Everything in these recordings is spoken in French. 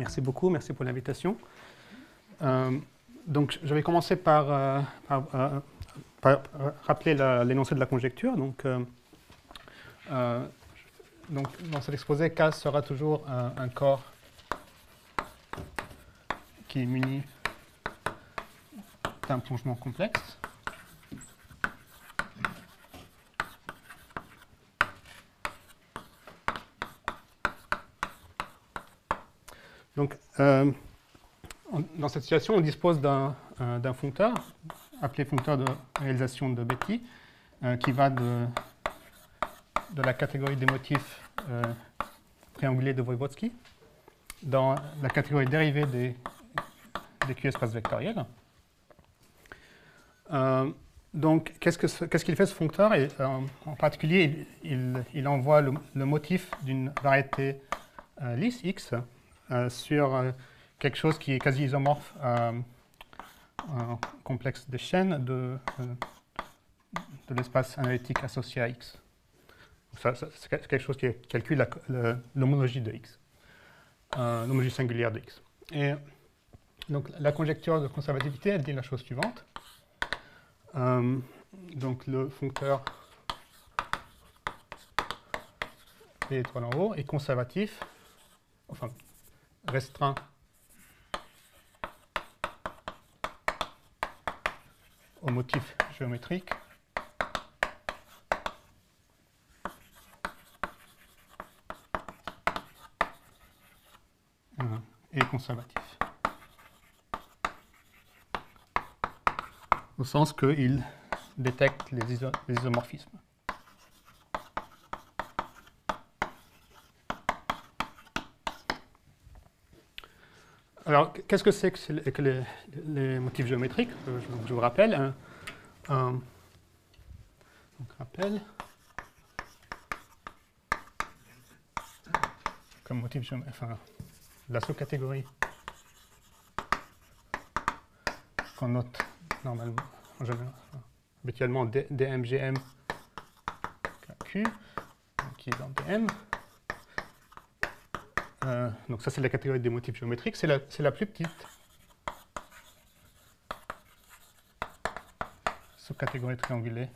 Merci beaucoup, merci pour l'invitation. Donc, je vais commencer par rappeler l'énoncé de la conjecture. Donc, dans cet exposé, K sera toujours un corps qui est muni d'un prolongement complexe. Donc, dans cette situation, on dispose d'un foncteur, appelé foncteur de réalisation de Betti, qui va de la catégorie des motifs triangulés de Voïvodski dans la catégorie dérivée des Q-espaces vectoriels. Donc, qu'est-ce qu'il fait ce foncteur? Et, en particulier, il envoie le motif d'une variété lisse X sur quelque chose qui est quasi isomorphe à un complexe de chaînes de l'espace analytique associé à X. C'est quelque chose qui calcule l'homologie de X, l'homologie singulière de X. Et donc, la conjecture de conservativité, elle dit la chose suivante. Donc, le foncteur P étoile en haut est conservatif, enfin, restreint au motif géométrique et conservatif. Au sens qu'il détecte les isomorphismes. Alors, qu'est-ce que c'est que les motifs géométriques? Je vous rappelle. Donc, rappel. Comme motif géométrique, enfin, la sous-catégorie qu'on note normalement, en général, habituellement DMGM Q, qui est dans DM. Donc ça, c'est la catégorie des motifs géométriques. C'est la plus petite sous-catégorie triangulée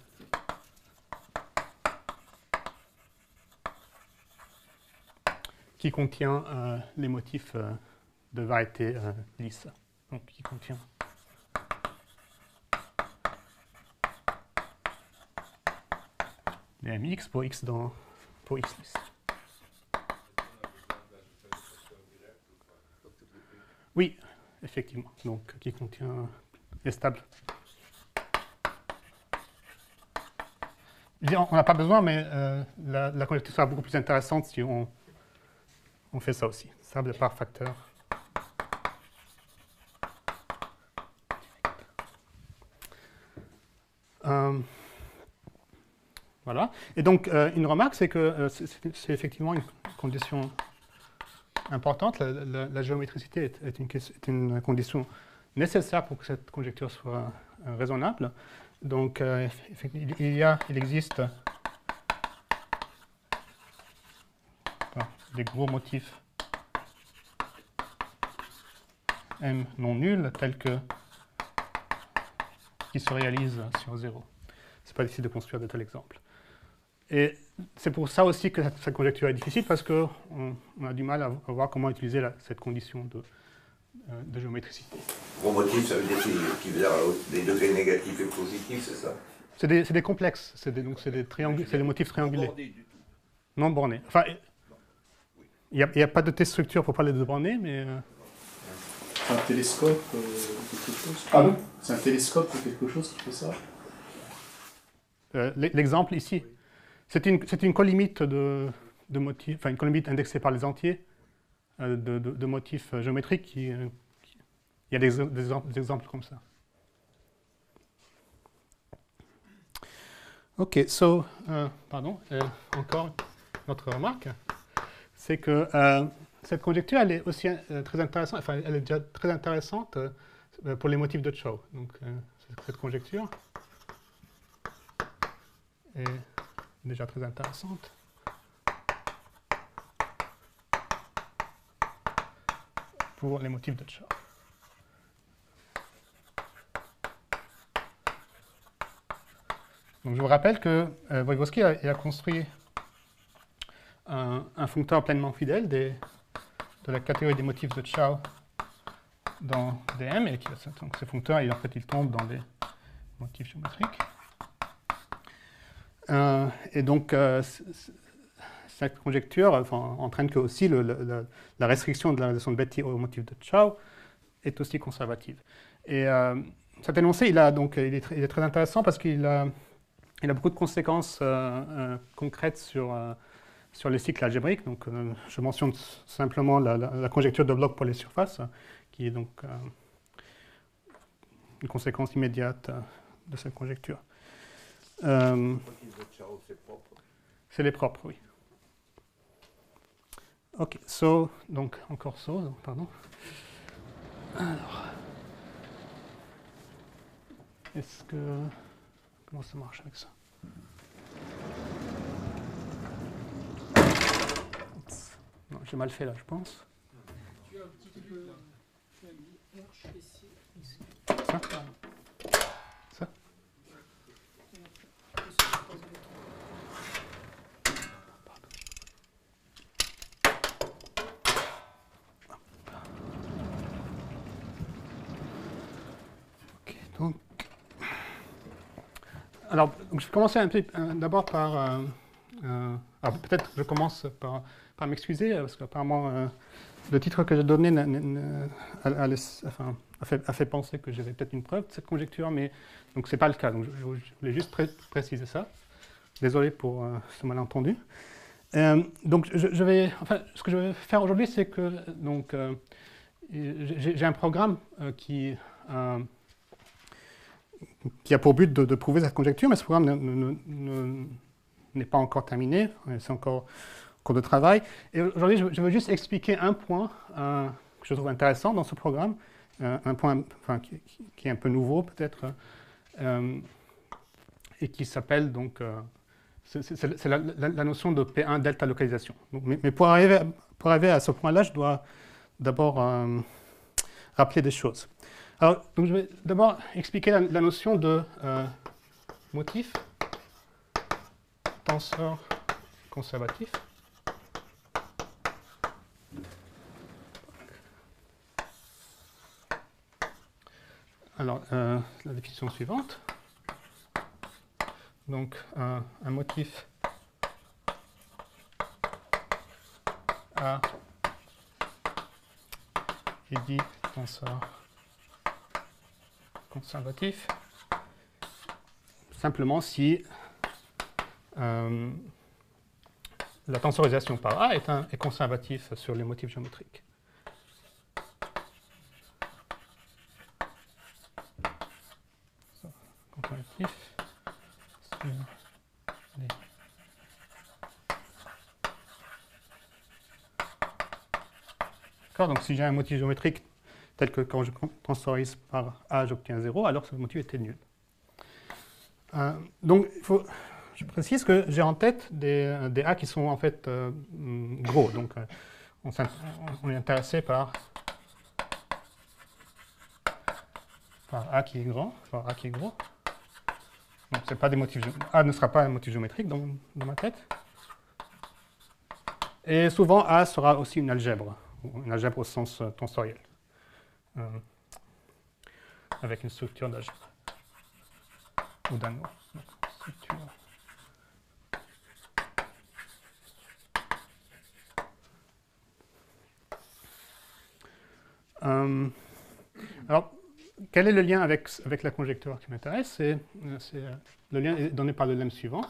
qui contient les motifs de variété lisse. Donc, qui contient les MX pour X lisse. Oui, effectivement. Donc, qui contient les stables. On n'a pas besoin, mais la conjecture sera beaucoup plus intéressante si on fait ça aussi. Stable par facteur. Voilà. Et donc, une remarque, c'est que c'est effectivement une condition importante. La géométricité est une condition nécessaire pour que cette conjecture soit raisonnable. Donc, il existe des gros motifs M non nuls qui se réalisent sur 0. Ce n'est pas difficile de construire de tels exemples. Et c'est pour ça aussi que cette conjecture est difficile, parce qu'on a du mal à voir comment utiliser cette condition de géométricité. Gros motif, ça veut dire qu'il veut dire des degrés négatifs et positifs, c'est ça? C'est des complexes, c'est des motifs triangulés. Non bornés. Enfin, il n'y a pas de test structure pour parler de bornés, mais... C'est un télescope quelque chose? Pardon? C'est un télescope ou quelque chose qui fait ça? L'exemple ici, c'est une colimite de motifs, enfin une colimite indexée par les entiers de motifs géométriques. Il y a des exemples comme ça. OK, pardon, encore notre remarque, c'est que cette conjecture, elle est aussi très intéressante, enfin, elle est déjà très intéressante pour les motifs de Chow. Donc, cette conjecture est déjà très intéressante. pour les motifs de Chow. Donc je vous rappelle que Voïvodski a construit un functeur pleinement fidèle de la catégorie des motifs de Chow dans DM, et donc ce functeur, en fait, il tombe dans des motifs géométriques. Et donc, cette conjecture entraîne que aussi la restriction de la relation de Betti au motif de Chow est aussi conservative. Et cet énoncé, il est très intéressant parce qu'il a beaucoup de conséquences concrètes sur les cycles algébriques. Donc, je mentionne simplement la conjecture de bloc pour les surfaces, qui est donc une conséquence immédiate de cette conjecture. C'est les propres, oui. Ok, donc encore pardon. Alors, comment ça marche avec ça? Non, j'ai mal fait là, je pense. Tu as un petit peu. Tu as mis R ici. Ça? Ça? Ok, donc. Alors, je vais commencer d'abord par. Alors peut-être je commence par m'excuser, parce qu'apparemment le titre que j'ai donné a fait penser que j'avais peut-être une preuve de cette conjecture, mais donc c'est pas le cas. Donc je voulais juste préciser ça. Désolé pour ce malentendu. Donc ce que je vais faire aujourd'hui, c'est que donc j'ai un programme qui a pour but de prouver cette conjecture, mais ce programme n'est pas encore terminé, c'est encore en cours de travail. Et aujourd'hui, je veux juste expliquer un point que je trouve intéressant dans ce programme, un point qui est un peu nouveau peut-être, et qui s'appelle donc, c'est la notion de P1 delta localisation. Donc, mais pour arriver à ce point-là, je dois d'abord rappeler des choses. Alors, donc je vais d'abord expliquer la notion de motif, tenseur conservatif. Alors, la définition suivante. Donc, un motif A est dit tenseur conservatif simplement si la tensorisation par A est conservatif sur les motifs géométriques. Conservatif sur les... D'accord, donc si j'ai un motif géométrique tel que quand je tensorise par A, j'obtiens 0, alors ce motif était nul. Donc, je précise que j'ai en tête des A qui sont en fait gros. Donc, on est intéressé par A qui est grand, par A qui est gros. Donc, c'est pas des motifs, A ne sera pas un motif géométrique dans ma tête. Et souvent, A sera aussi une algèbre au sens tensoriel, avec une structure d'algèbre ou d'anneau. Alors, quel est le lien avec la conjecture qui m'intéresse? C'est le lien est donné par le lemme suivant.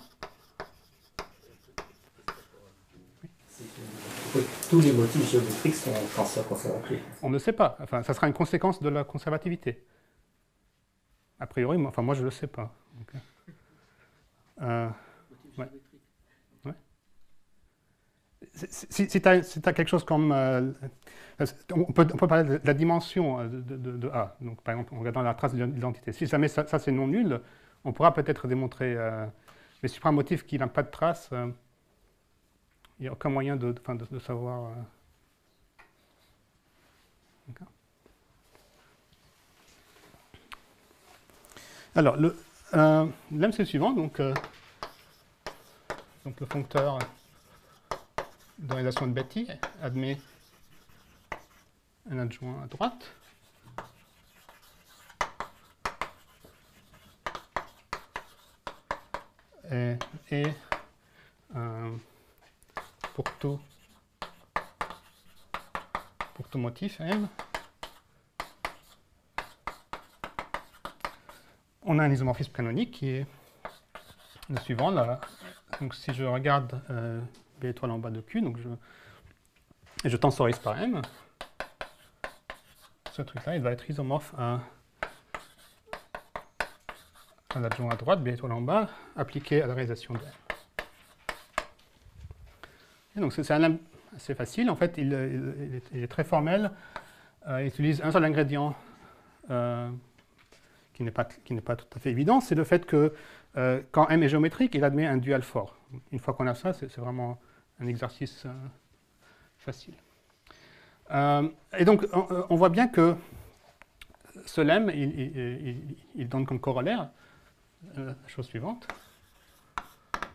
Tous les motifs géométriques sont tenseurs conservatifs. On ne sait pas. Enfin, ça sera une conséquence de la conservativité. A priori, moi je ne le sais pas. Okay. Ouais. Ouais. Si tu as quelque chose comme... on peut parler de la dimension de A. Donc, par exemple, en regardant la trace de l'identité. Si jamais ça c'est non nul, on pourra peut-être démontrer... mais si tu prends un motif qui n'a pas de trace, il n'y a aucun moyen de savoir... Alors, le lemme c'est le suivant. Donc le foncteur de réalisation de Betti admet un adjoint à droite. Et pour tout motif M, on a un isomorphisme canonique qui est le suivant. Là. Donc si je regarde B étoile en bas de Q, donc je tensorise par M, ce truc-là, il va être isomorphe à l'adjoint à droite, B étoile en bas, appliqué à la réalisation de M. Et donc c'est un lemme assez facile. En fait, il est très formel. Il utilise un seul ingrédient qui n'est pas tout à fait évident, c'est le fait que quand M est géométrique, il admet un dual fort. Une fois qu'on a ça, c'est vraiment un exercice facile. Et donc, on voit bien que ce lemme, il donne comme corollaire la chose suivante.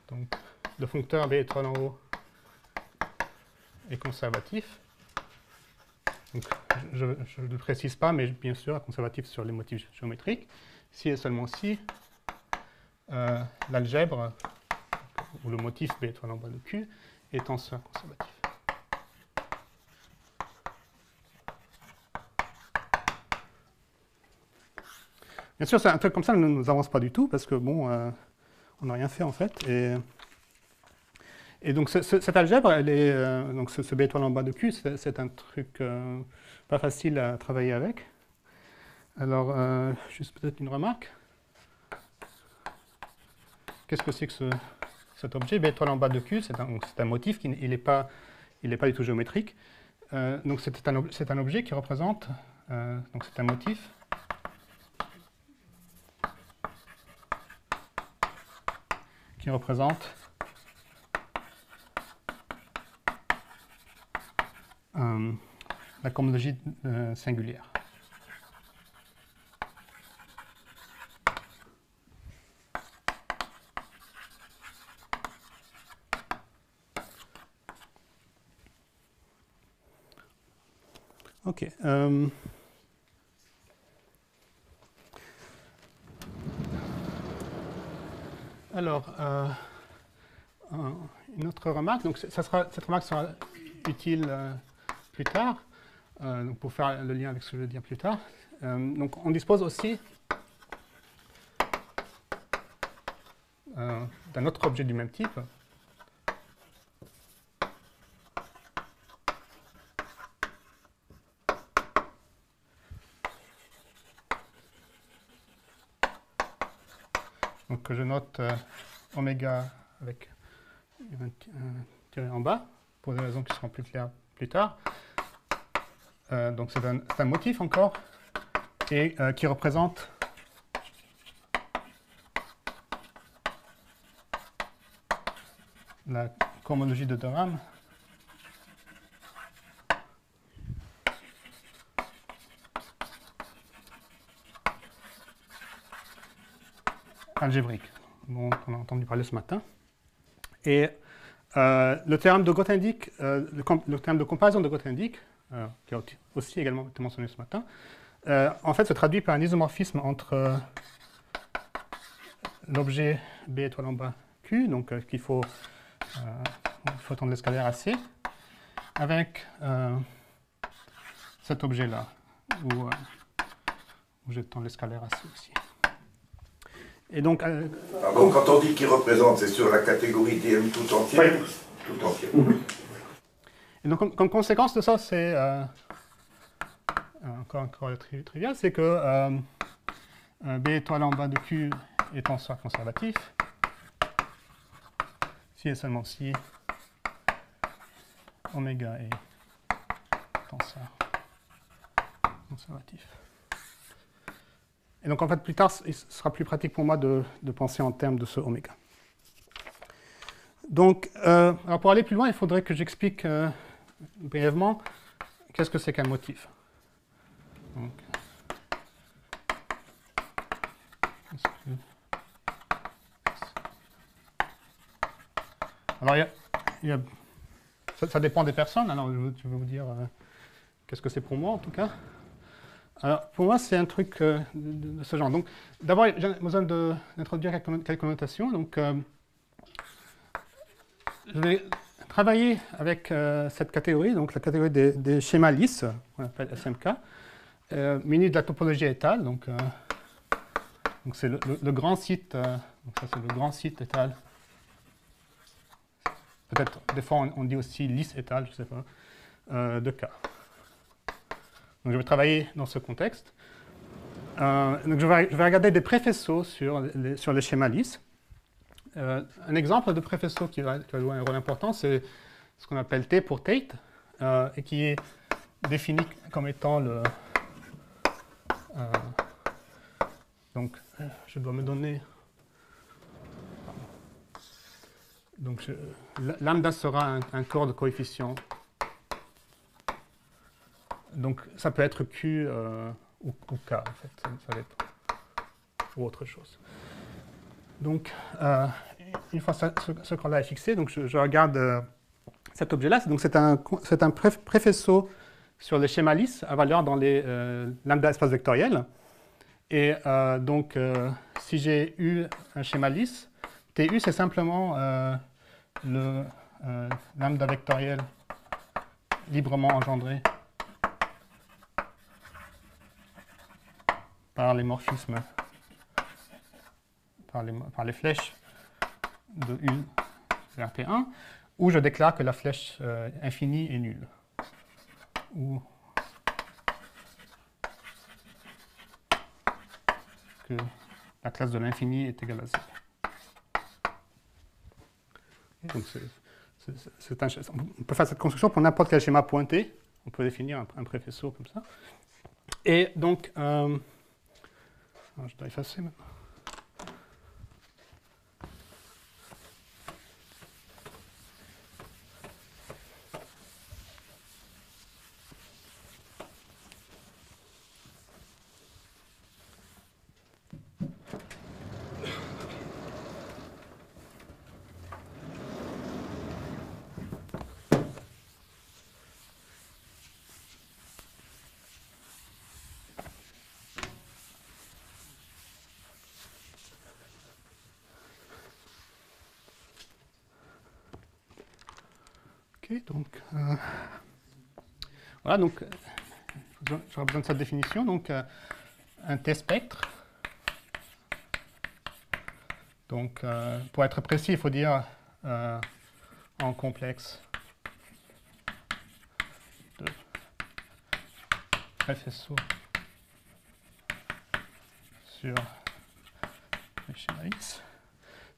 Donc, le foncteur B étoile en haut est conservatif. Donc, je ne le précise pas, mais bien sûr, conservatif sur les motifs géométriques. Si et seulement si l'algèbre, ou le motif B étoile en bas de Q, est tenseur conservatif. Bien sûr, un truc comme ça ne nous avance pas du tout, parce que, bon, on n'a rien fait, en fait. Et donc, cette algèbre, elle est, donc ce B étoile en bas de Q, c'est un truc pas facile à travailler avec. Alors, juste peut-être une remarque. Qu'est-ce que c'est que cet objet? B étoile en bas de Q, c'est un motif qui n'est pas du tout géométrique. Donc, c'est un objet qui représente, donc c'est un motif qui représente la cohomologie singulière. OK. Alors, une autre remarque. Donc, cette remarque sera utile plus tard, donc pour faire le lien avec ce que je vais dire plus tard. Donc, on dispose aussi d'un autre objet du même type. Donc, que je note oméga avec un tiré en bas, pour des raisons qui seront plus claires plus tard. Donc c'est un motif encore, et qui représente la cohomologie de De Rham algébrique, dont on a entendu parler ce matin. Et le théorème de Grothendieck, le théorème de comparaison de Grothendieck, qui a aussi également été mentionné ce matin, en fait se traduit par un isomorphisme entre l'objet B étoile en bas Q, donc qu'il faut tendre l'escalaire à C, avec cet objet-là, où je tends l'escalaire à C aussi. Et donc, pardon, quand on dit qu'il représente, c'est sur la catégorie DM tout entier. Oui. Tout entier. Et donc, comme conséquence de ça, c'est encore trivial, c'est que B étoile en bas de Q est tenseur conservatif, si et seulement si oméga est tenseur conservatif. Et donc, en fait, plus tard, il sera plus pratique pour moi de penser en termes de ce oméga. Donc, alors pour aller plus loin, il faudrait que j'explique brièvement qu'est-ce que c'est qu'un motif. Donc, Alors, ça dépend des personnes. Alors, je vais vous dire qu'est-ce que c'est pour moi, en tout cas. Alors, pour moi, c'est un truc de ce genre. Donc, d'abord, j'ai besoin d'introduire quelques notations. Donc, je vais travailler avec cette catégorie, donc la catégorie des schémas lisses, qu'on appelle SMK, munis de la topologie étale. Donc c'est le grand site. Donc ça, c'est le grand site étale. Peut-être, des fois, on dit aussi lisse étale, je ne sais pas, de K. Donc, je vais travailler dans ce contexte. Donc, je vais regarder des préfaisceaux sur les schémas lisses. Un exemple de préfaisceau qui va jouer un rôle important, c'est ce qu'on appelle T pour Tate, et qui est défini comme étant le... donc, je dois me donner... Donc, lambda sera un corps de coefficient. Donc, ça peut être Q ou K, en fait. Ça va être ou autre chose. Donc, une fois ce corps-là est fixé, donc je regarde cet objet-là. Donc, c'est un préfaisceau sur les schémas lisses à valeur dans les lambda espaces vectoriels. Et donc, si j'ai eu un schéma lisse, TU, c'est simplement le lambda vectoriel librement engendré par les morphismes, par les flèches de U vers T1, où je déclare que la flèche infinie est nulle. Ou que la classe de l'infini est égale à 0. Donc on peut faire cette construction pour n'importe quel schéma pointé. On peut définir un préfaisceau comme ça. Et donc, je dois effacer maintenant. Donc, voilà, donc j'aurai besoin de cette définition. Donc, un T-spectre. Donc, pour être précis, il faut dire en complexe de préfaisceau sur les schémas X.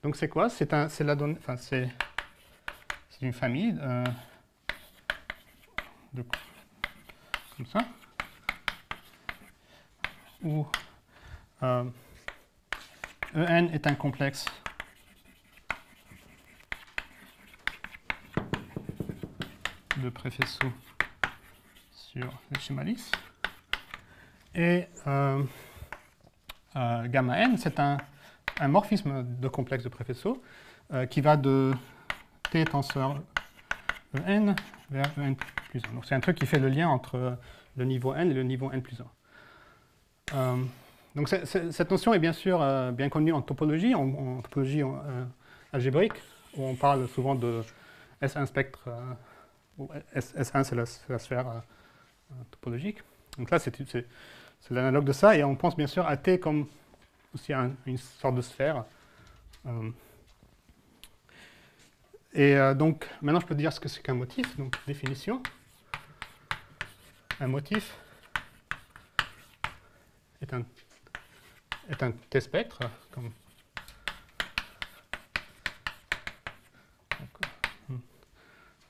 Donc, c'est quoi? C'est la donnée. Enfin, c'est une famille comme ça, où En est un complexe de préfaisceaux sur le schéma lisse. Et gamma n, c'est un morphisme de complexe de préfaisceaux qui va de T tenseur En vers En plus 1. Donc c'est un truc qui fait le lien entre le niveau n et le niveau n plus 1. Donc cette notion est bien sûr bien connue en topologie, en topologie algébrique, où on parle souvent de S1 spectre, où S1 c'est la sphère topologique. Donc là c'est l'analogue de ça, et on pense bien sûr à T comme aussi une sorte de sphère. Et donc maintenant je peux dire ce que c'est qu'un motif, donc définition. Un motif est un T-spectre, comme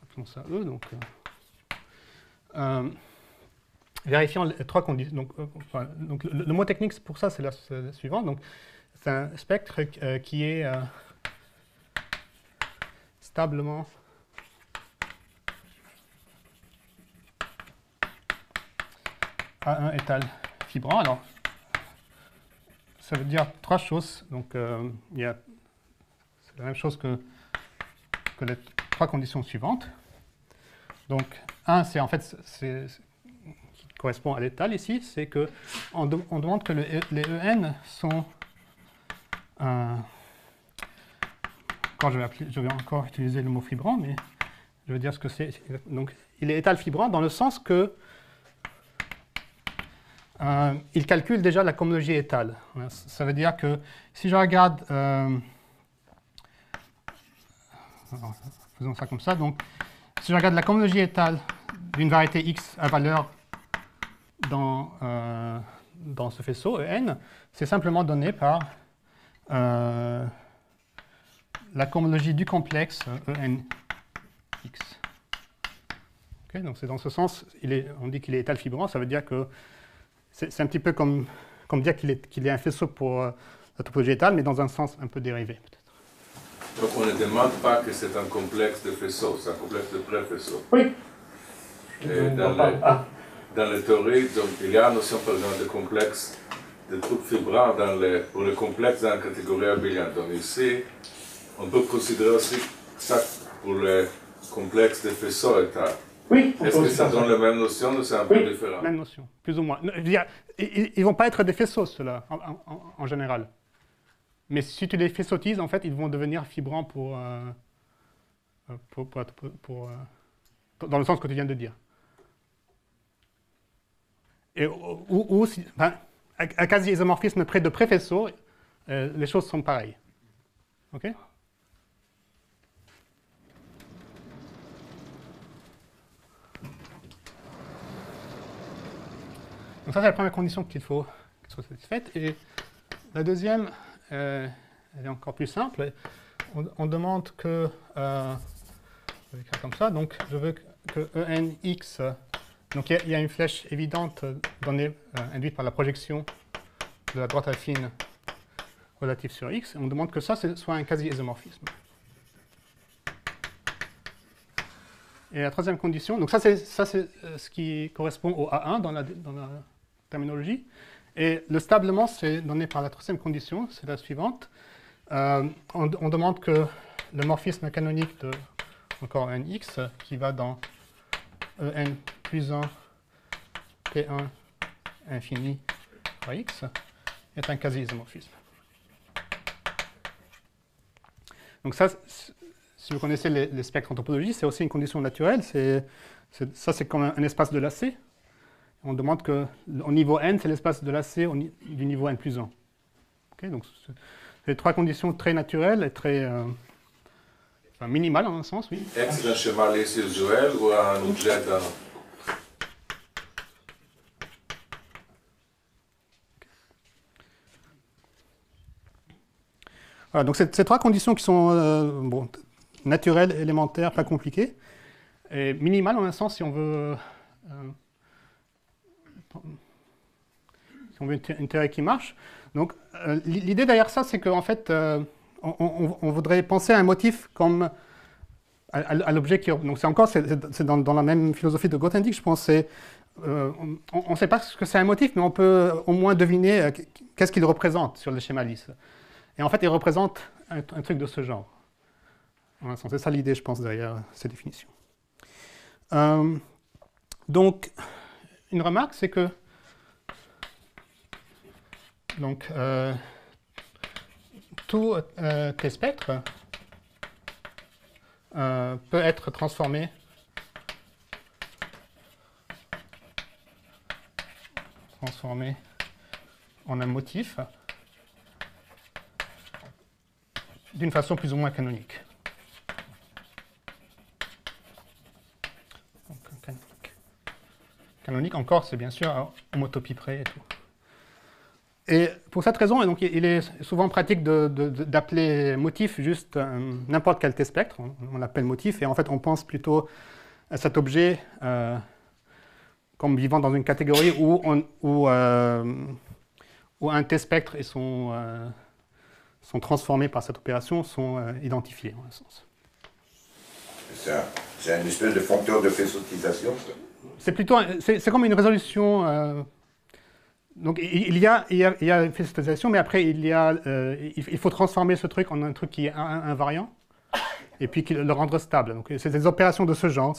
appelons ça E. Donc, vérifiant les trois conditions. Donc le mot technique pour ça, c'est la suivante. Donc, c'est un spectre qui est stablement A1 étal fibrant. Alors, ça veut dire trois choses. Donc, c'est la même chose que les trois conditions suivantes. Donc, un, c'est en fait, qui correspond à l'étal ici, c'est qu'on demande que les EN sont... quand je vais encore utiliser le mot fibrant, mais je veux dire ce que c'est. Donc, il est étal fibrant dans le sens que il calcule déjà la cohomologie étale. Ça veut dire que si je regarde... faisons ça comme ça. Donc, si je regarde la cohomologie étale d'une variété X à valeur dans ce faisceau EN, c'est simplement donné par la cohomologie du complexe ENX. Okay, donc c'est dans ce sens, on dit qu'il est étal fibrant, ça veut dire que c'est un petit peu comme dire qu'il est un faisceau pour la topologie étale, mais dans un sens un peu dérivé peut-être. Donc on ne demande pas que c'est un complexe de faisceaux, c'est un complexe de pré-faisceaux. Oui. Et dans les théories, donc, il y a la notion par exemple de complexe de troupes fibrants pour le complexe dans la catégorie abélienne. Donc ici, on peut considérer aussi ça pour le complexe de faisceaux étale. Oui. Est-ce que ça donne la même notion ou c'est un peu différent? Même notion, plus ou moins. Ils ne vont pas être des faisceaux, ceux-là, en général. Mais si tu les faisceautises, en fait, ils vont devenir fibrants dans le sens que tu viens de dire. Et, à quasi-isomorphisme près de pré-faisceaux, les choses sont pareilles. OK? Donc ça, c'est la première condition qu'il faut qu'elle soit satisfaite. Et la deuxième, elle est encore plus simple. On demande que... je vais écrire comme ça. Donc, je veux que ENX... Donc, il y a une flèche évidente donnée, induite par la projection de la droite affine relative sur X. Et on demande que ça soit un quasi-isomorphisme. Et la troisième condition... Donc, ça, c'est ce qui correspond au A1 dans la terminologie. Et le stablement, c'est donné par la troisième condition, c'est la suivante. On demande que le morphisme canonique de encore NX, qui va dans En plus 1 P1 infini par X, est un quasi-isomorphisme. Donc ça, si vous connaissez les spectres en topologie, c'est aussi une condition naturelle. Ça, c'est comme un espace de lacet. On demande que, au niveau n, c'est l'espace de lacet du niveau n plus 1. Okay, donc, c'est trois conditions très naturelles et très minimales, en un sens, oui. X, c'est un schéma lisse usuel ou un objet d'un... Voilà, donc, ces trois conditions qui sont naturelles, élémentaires, pas compliquées, et minimales, en un sens, si on veut une théorie qui marche. Donc, l'idée derrière ça, c'est qu'en fait, on voudrait penser à un motif comme à l'objet qui... Donc, c'est dans la même philosophie de Grothendieck, je pense. On ne sait pas ce que c'est un motif, mais on peut au moins deviner qu'est-ce qu'il représente sur le schéma lisse. Et en fait, il représente un truc de ce genre. C'est ça l'idée, je pense, derrière ces définitions. Donc, une remarque, c'est que donc, tout T spectre peut être transformé en un motif d'une façon plus ou moins canonique. Donc, canonique encore, c'est bien sûr à homotopie près et tout. Et pour cette raison, donc, il est souvent pratique d'appeler motif juste n'importe quel T-spectre, on l'appelle motif, et en fait on pense plutôt à cet objet comme vivant dans une catégorie où un T-spectre et son transformés par cette opération sont identifiés, en un sens. C'est une espèce de foncteur de faisceautisation. C'est plutôt, c'est comme une résolution Donc il y a une festivalisation, mais après il faut transformer ce truc en un truc qui est invariant, et puis le rendre stable. Donc c'est des opérations de ce genre.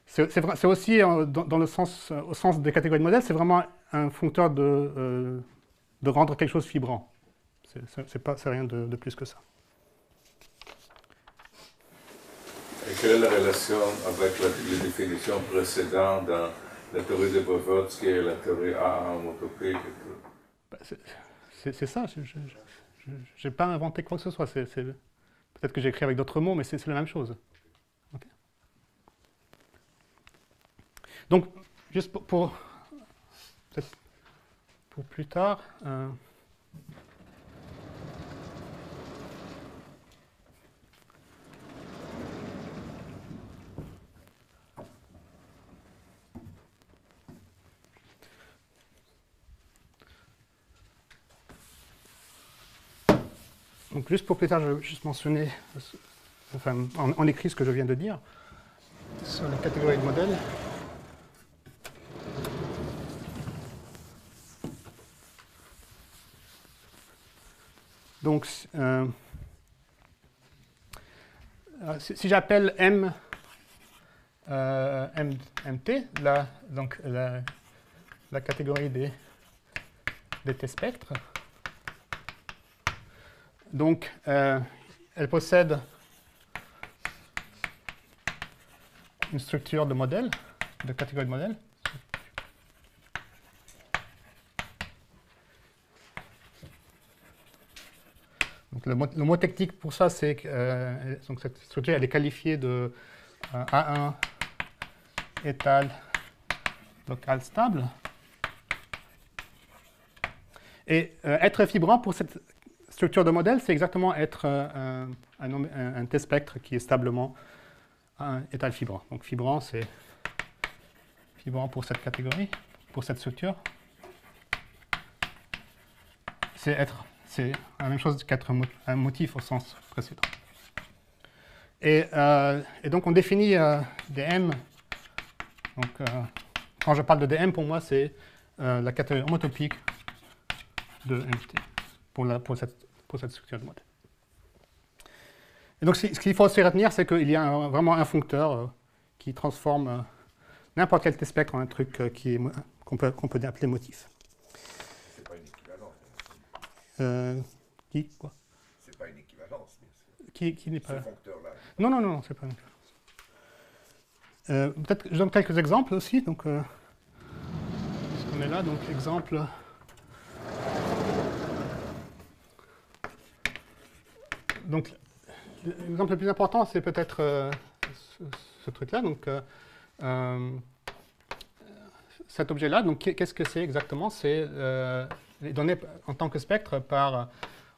C'est aussi, dans le sens, au sens des catégories de modèles, c'est vraiment un foncteur de rendre quelque chose fibrant. C'est rien de plus que ça. Et quelle est la relation avec les définitions précédentes dans la théorie de Blavatsky et la théorie A homotopique et tout? Bah, c'est ça. Je n'ai pas inventé quoi que ce soit. Peut-être que j'ai écrit avec d'autres mots, mais c'est la même chose. Okay. Donc, juste pour plus tard. Donc juste pour plus tard, je vais juste mentionner, enfin, en écrit ce que je viens de dire sur les catégories de modèles. Donc, si j'appelle MT, donc la catégorie des T-spectres, donc elle possède une structure de modèle, de catégorie de modèle. Donc le mot technique pour ça, c'est que donc cette structure elle est qualifiée de A1 étal local stable. Et être fibrant pour cette structure de modèle, c'est exactement être un T-spectre qui est stablement un étal fibrant. Donc fibrant, c'est fibrant pour cette catégorie, pour cette structure. C'est la même chose qu'être un motif au sens précédent. Et donc on définit des M. Donc quand je parle de DM, pour moi, c'est la catégorie homotopique de MT pour cette structure de modèle. Et donc ce qu'il faut aussi retenir, c'est qu'il y a vraiment un foncteur qui transforme n'importe quel T-spectre en un truc qu'on peut appeler motif. C'est pas une équivalence. Quoi? C'est pas une équivalence. Qui n'est pas... Ce foncteur-là. Non, c'est pas une équivalence. Peut-être que je donne quelques exemples aussi. Donc, puisqu'on est là, donc exemple... Donc, l'exemple le plus important, c'est peut-être ce truc-là. Donc, cet objet-là, donc qu'est-ce que c'est exactement? C'est les données en tant que spectre par...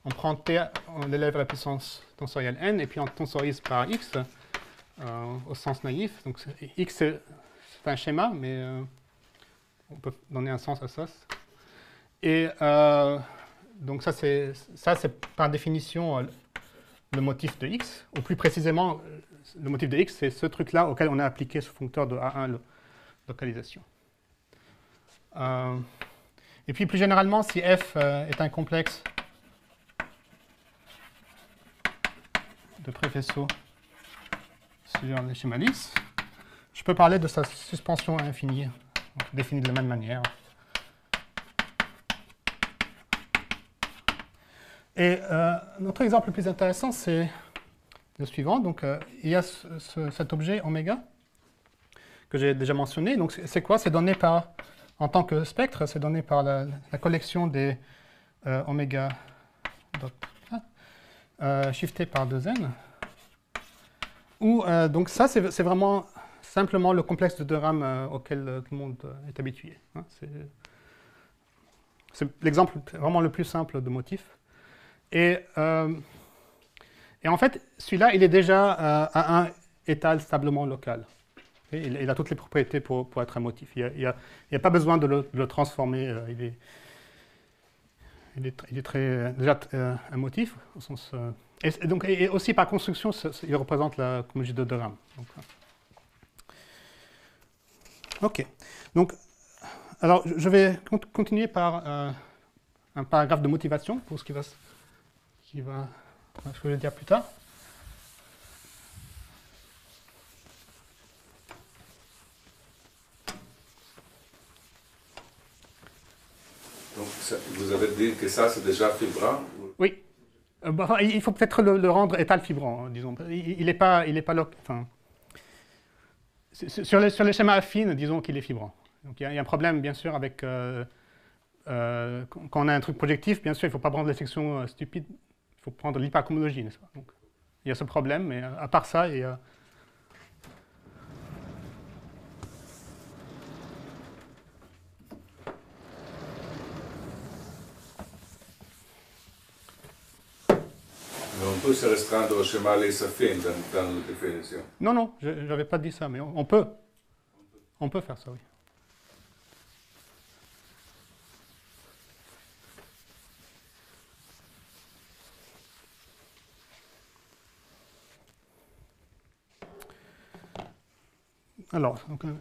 On prend T, on l'élève à la puissance tensorielle n, et puis on tensorise par x, au sens naïf. Donc x, c'est un schéma, mais on peut donner un sens à ça. Et donc ça, c'est par définition le motif de x, ou plus précisément, le motif de x, c'est ce truc-là auquel on a appliqué ce foncteur de A1 localisation. Et puis plus généralement, si f est un complexe de préfaisceau sur les schémas lisses, je peux parler de sa suspension à l'infini, définie de la même manière. Et notre exemple le plus intéressant, c'est le suivant. Donc, il y a cet objet oméga que j'ai déjà mentionné. Donc, c'est quoi? C'est donné par, en tant que spectre, c'est donné par la collection des oméga shifté par 2n. Où, donc ça, c'est vraiment simplement le complexe de De Rham auquel tout le monde est habitué. Hein. C'est l'exemple vraiment le plus simple de motif. Et en fait, celui-là, il est déjà à un étal stablement local. Et il a toutes les propriétés pour être un motif. Il n'y a pas besoin de le transformer. Il est très, déjà un motif, au sens... et aussi, par construction, il représente la homologie de De Rham. Donc, OK. Donc, alors, je vais continuer par un paragraphe de motivation pour ce que je vais dire plus tard. Donc, vous avez dit que ça, c'est déjà fibrant? Oui. Il faut peut-être le rendre étal fibrant, disons. Il n'est pas enfin, sur les schémas affines, disons qu'il est fibrant. Donc, il y a un problème, bien sûr, avec... quand on a un truc projectif, bien sûr, il ne faut pas prendre les sections stupides. Il faut prendre l'hypercohomologie, n'est-ce pas? Donc, il y a ce problème, mais à part ça, il y a... Mais on peut se restreindre au schéma les affines dans la définition. Non, non, je n'avais pas dit ça, mais on peut. On peut faire ça, oui. Alors, donc je ne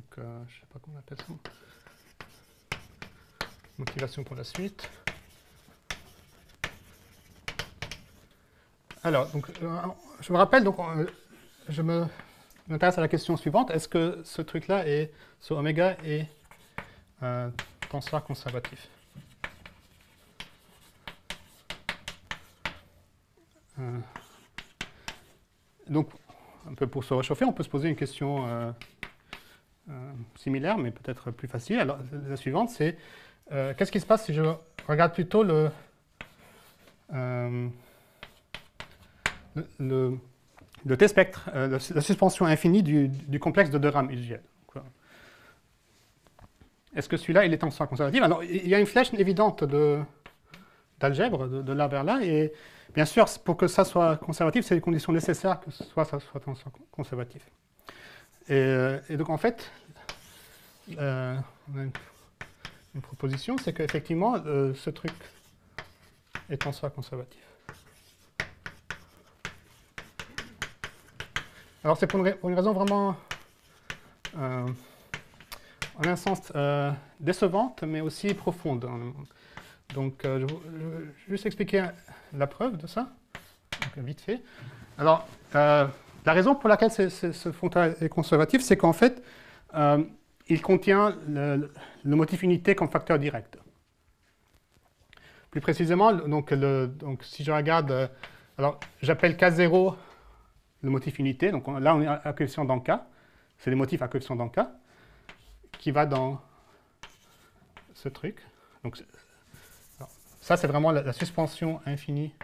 sais pas comment on appelle ça. Motivation pour la suite. Alors, donc, je me rappelle, donc, je m'intéresse à la question suivante. Est-ce que ce truc-là, ce oméga, est un tenseur conservatif? Donc, un peu pour se réchauffer, on peut se poser une question similaire, mais peut-être plus facile. Alors, la suivante, c'est qu'est-ce qui se passe si je regarde plutôt le T-spectre, la suspension infinie du complexe de 2 rames usuel. Est-ce que celui-là, il est tenseur conservatif? Alors, il y a une flèche évidente d'algèbre, de là vers là, et bien sûr, pour que ça soit conservatif, c'est les conditions nécessaires que ça soit tenseur conservatif. Et donc, en fait, on a une proposition, c'est qu'effectivement, ce truc est tenseur conservatif. Alors, c'est pour une raison vraiment, en un sens, décevante, mais aussi profonde. Donc, je vais juste expliquer la preuve de ça, donc, vite fait. Alors, la raison pour laquelle ce functeur est conservatif, c'est qu'en fait, il contient le motif unité comme facteur direct. Plus précisément, donc si je regarde, alors j'appelle K0 le motif unité, donc là on est à coefficient dans K, c'est les motifs à coefficient dans K, qui va dans ce truc. Donc, alors, ça c'est vraiment la suspension infinie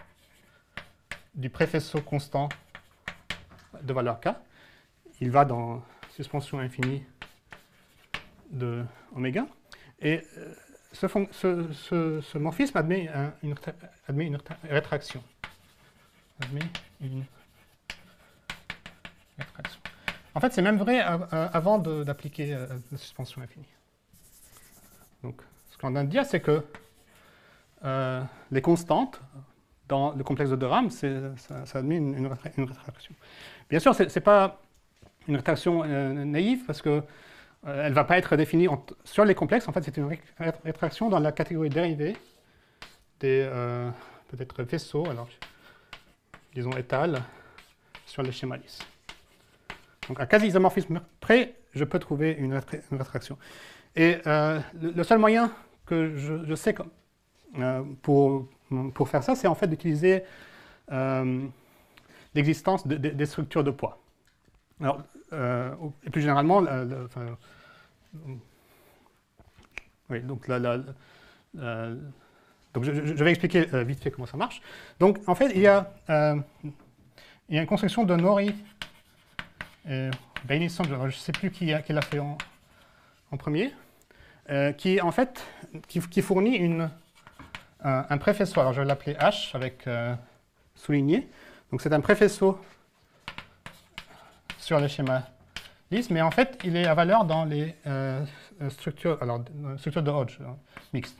du préfaisceau constant de valeur K. Il va dans suspension infinie de oméga. Et ce morphisme admet une rétraction. En fait, c'est même vrai avant d'appliquer la suspension infinie. Donc, ce qu'on vient de dire, c'est que les constantes dans le complexe de 2 rames, ça admet une rétraction. Bien sûr, ce n'est pas une rétraction naïve, parce que elle ne va pas être définie sur les complexes. En fait, c'est une rétraction dans la catégorie dérivée des peut-être vaisseaux, alors disons étals, sur les schémas lisses. Donc, à quasi-isomorphisme près, je peux trouver une rétraction. Et le seul moyen que je sais pour faire ça, c'est en fait d'utiliser l'existence des structures de poids. Alors, et plus généralement, oui, donc donc je vais expliquer vite fait comment ça marche. Donc, en fait, il y a une construction de Nori et Beinisson, je ne sais plus qui l'a fait en premier, qui en fait qui fournit un préfaisceau. Alors, je vais l'appeler H avec souligné. Donc, c'est un préfaisceau sur le schéma lisse, mais en fait, il est à valeur dans les structures, alors structures de Hodge, mixtes.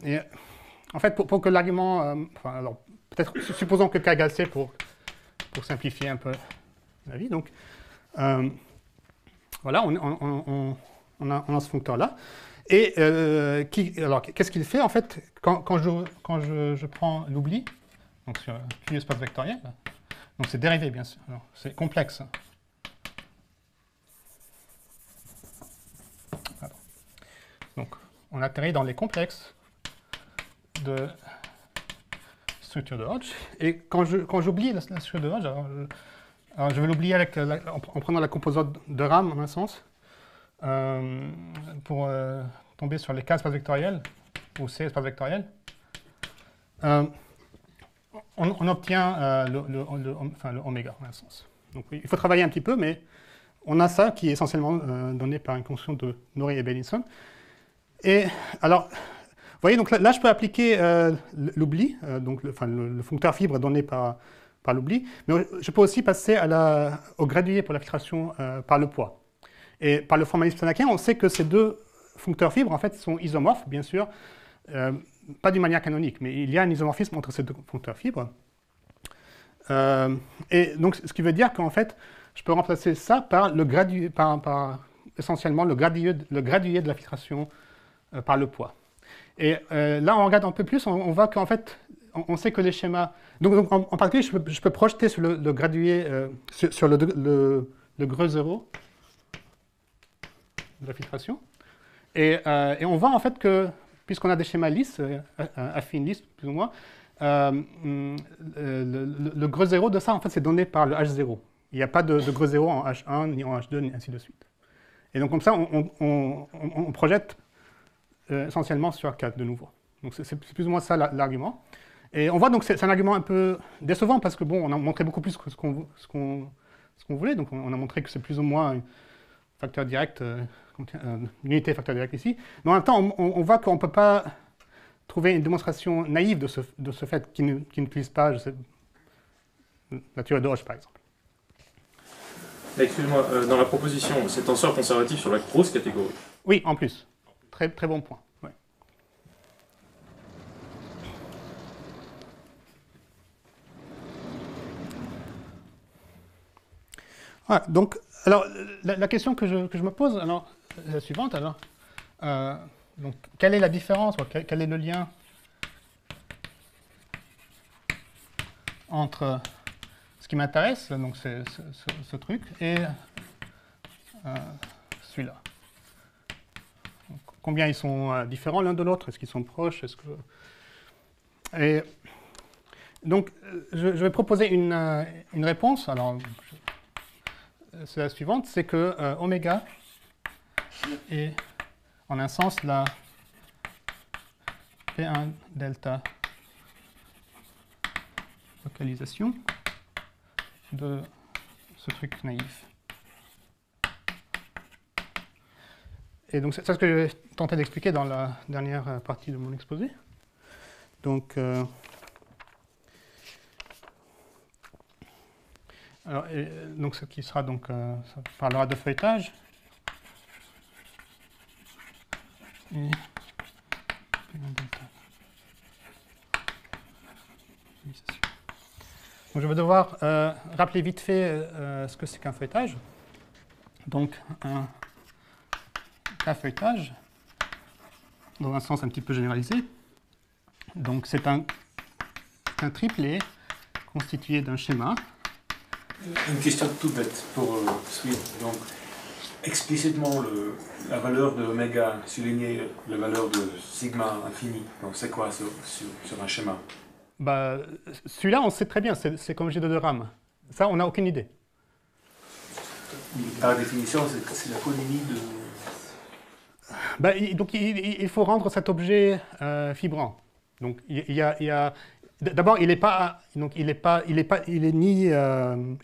Et en fait, pour que l'argument, alors peut-être supposons que K égale C pour simplifier un peu la vie. Donc, Voilà, on a ce foncteur-là. Et alors, qu'est-ce qu'il fait en fait quand je prends l'oubli, donc sur un espace vectoriel, donc c'est dérivé bien sûr, c'est complexe. Voilà. Donc on atterrit dans les complexes de structure de Hodge, et quand j'oublie la structure de Hodge, alors je vais l'oublier en prenant la composante de RAM, en un sens, pour tomber sur les K espaces vectoriels, ou C espaces vectoriels. On obtient le oméga, en un sens. Donc il faut travailler un petit peu, mais on a ça qui est essentiellement donné par une construction de Norrie et Bellinson. Et alors, vous voyez, donc là je peux appliquer l'oubli, donc le foncteur fibre donné par l'oubli, mais je peux aussi passer au gradué pour la filtration par le poids. Et par le formalisme Sanaquien, on sait que ces deux foncteurs fibres, en fait, sont isomorphes, bien sûr, pas d'une manière canonique, mais il y a un isomorphisme entre ces deux foncteurs fibres. Et donc, ce qui veut dire qu'en fait, je peux remplacer ça par le gradué, essentiellement le gradué de la filtration par le poids. Et là, on regarde un peu plus, on voit qu'en fait, on sait que les schémas... Donc en particulier, je peux projeter sur le gradué, sur le greux zéro de la filtration. Et on voit en fait que, puisqu'on a des schémas lisses, affines lisses plus ou moins, le greux zéro de ça, en fait, c'est donné par le H0. Il n'y a pas de greux zéro en H1, ni en H2, ni ainsi de suite. Et donc comme ça, on projette essentiellement sur R4 de nouveau. Donc c'est plus ou moins ça l'argument. Et on voit donc c'est un argument un peu décevant parce que bon, on a montré beaucoup plus que ce qu'on voulait. Donc on a montré que c'est plus ou moins un facteur direct, une unité facteur direct ici. Mais en même temps, on voit qu'on ne peut pas trouver une démonstration naïve de ce fait qui n'utilise pas, je sais, la théorie de Hodge par exemple. Excuse-moi, dans la proposition, c'est tenseur conservatif sur la grosse catégorie. Oui, en plus. Très, très bon point. Ouais. Voilà, donc, alors, la question que je me pose, alors, est la suivante, alors. Donc, quelle est la différence, quel est le lien entre ce qui m'intéresse, donc c'est ce truc, et celui-là. Combien ils sont différents l'un de l'autre? Est-ce qu'ils sont proches? Et donc, je vais proposer une réponse. Alors, c'est la suivante, c'est que oméga est, en un sens, la P1 delta localisation de ce truc naïf. Et donc, c'est ça ce que je vais tenter d'expliquer dans la dernière partie de mon exposé. Donc, donc ce qui sera donc, ça parlera de feuilletage. Et donc, je vais devoir rappeler vite fait ce que c'est qu'un feuilletage. Donc, un feuilletage, dans un sens un petit peu généralisé. Donc c'est un triplet constitué d'un schéma. Une question toute bête pour suivre. Donc, explicitement, la valeur de oméga soulignée la valeur de sigma infini. Donc c'est quoi sur un schéma? Bah, celui-là, on sait très bien, c'est comme G2 de RAM. Ça, on n'a aucune idée. Par définition, c'est la colonie de... Bah, donc il faut rendre cet objet fibrant. Donc il y a d'abord il est ni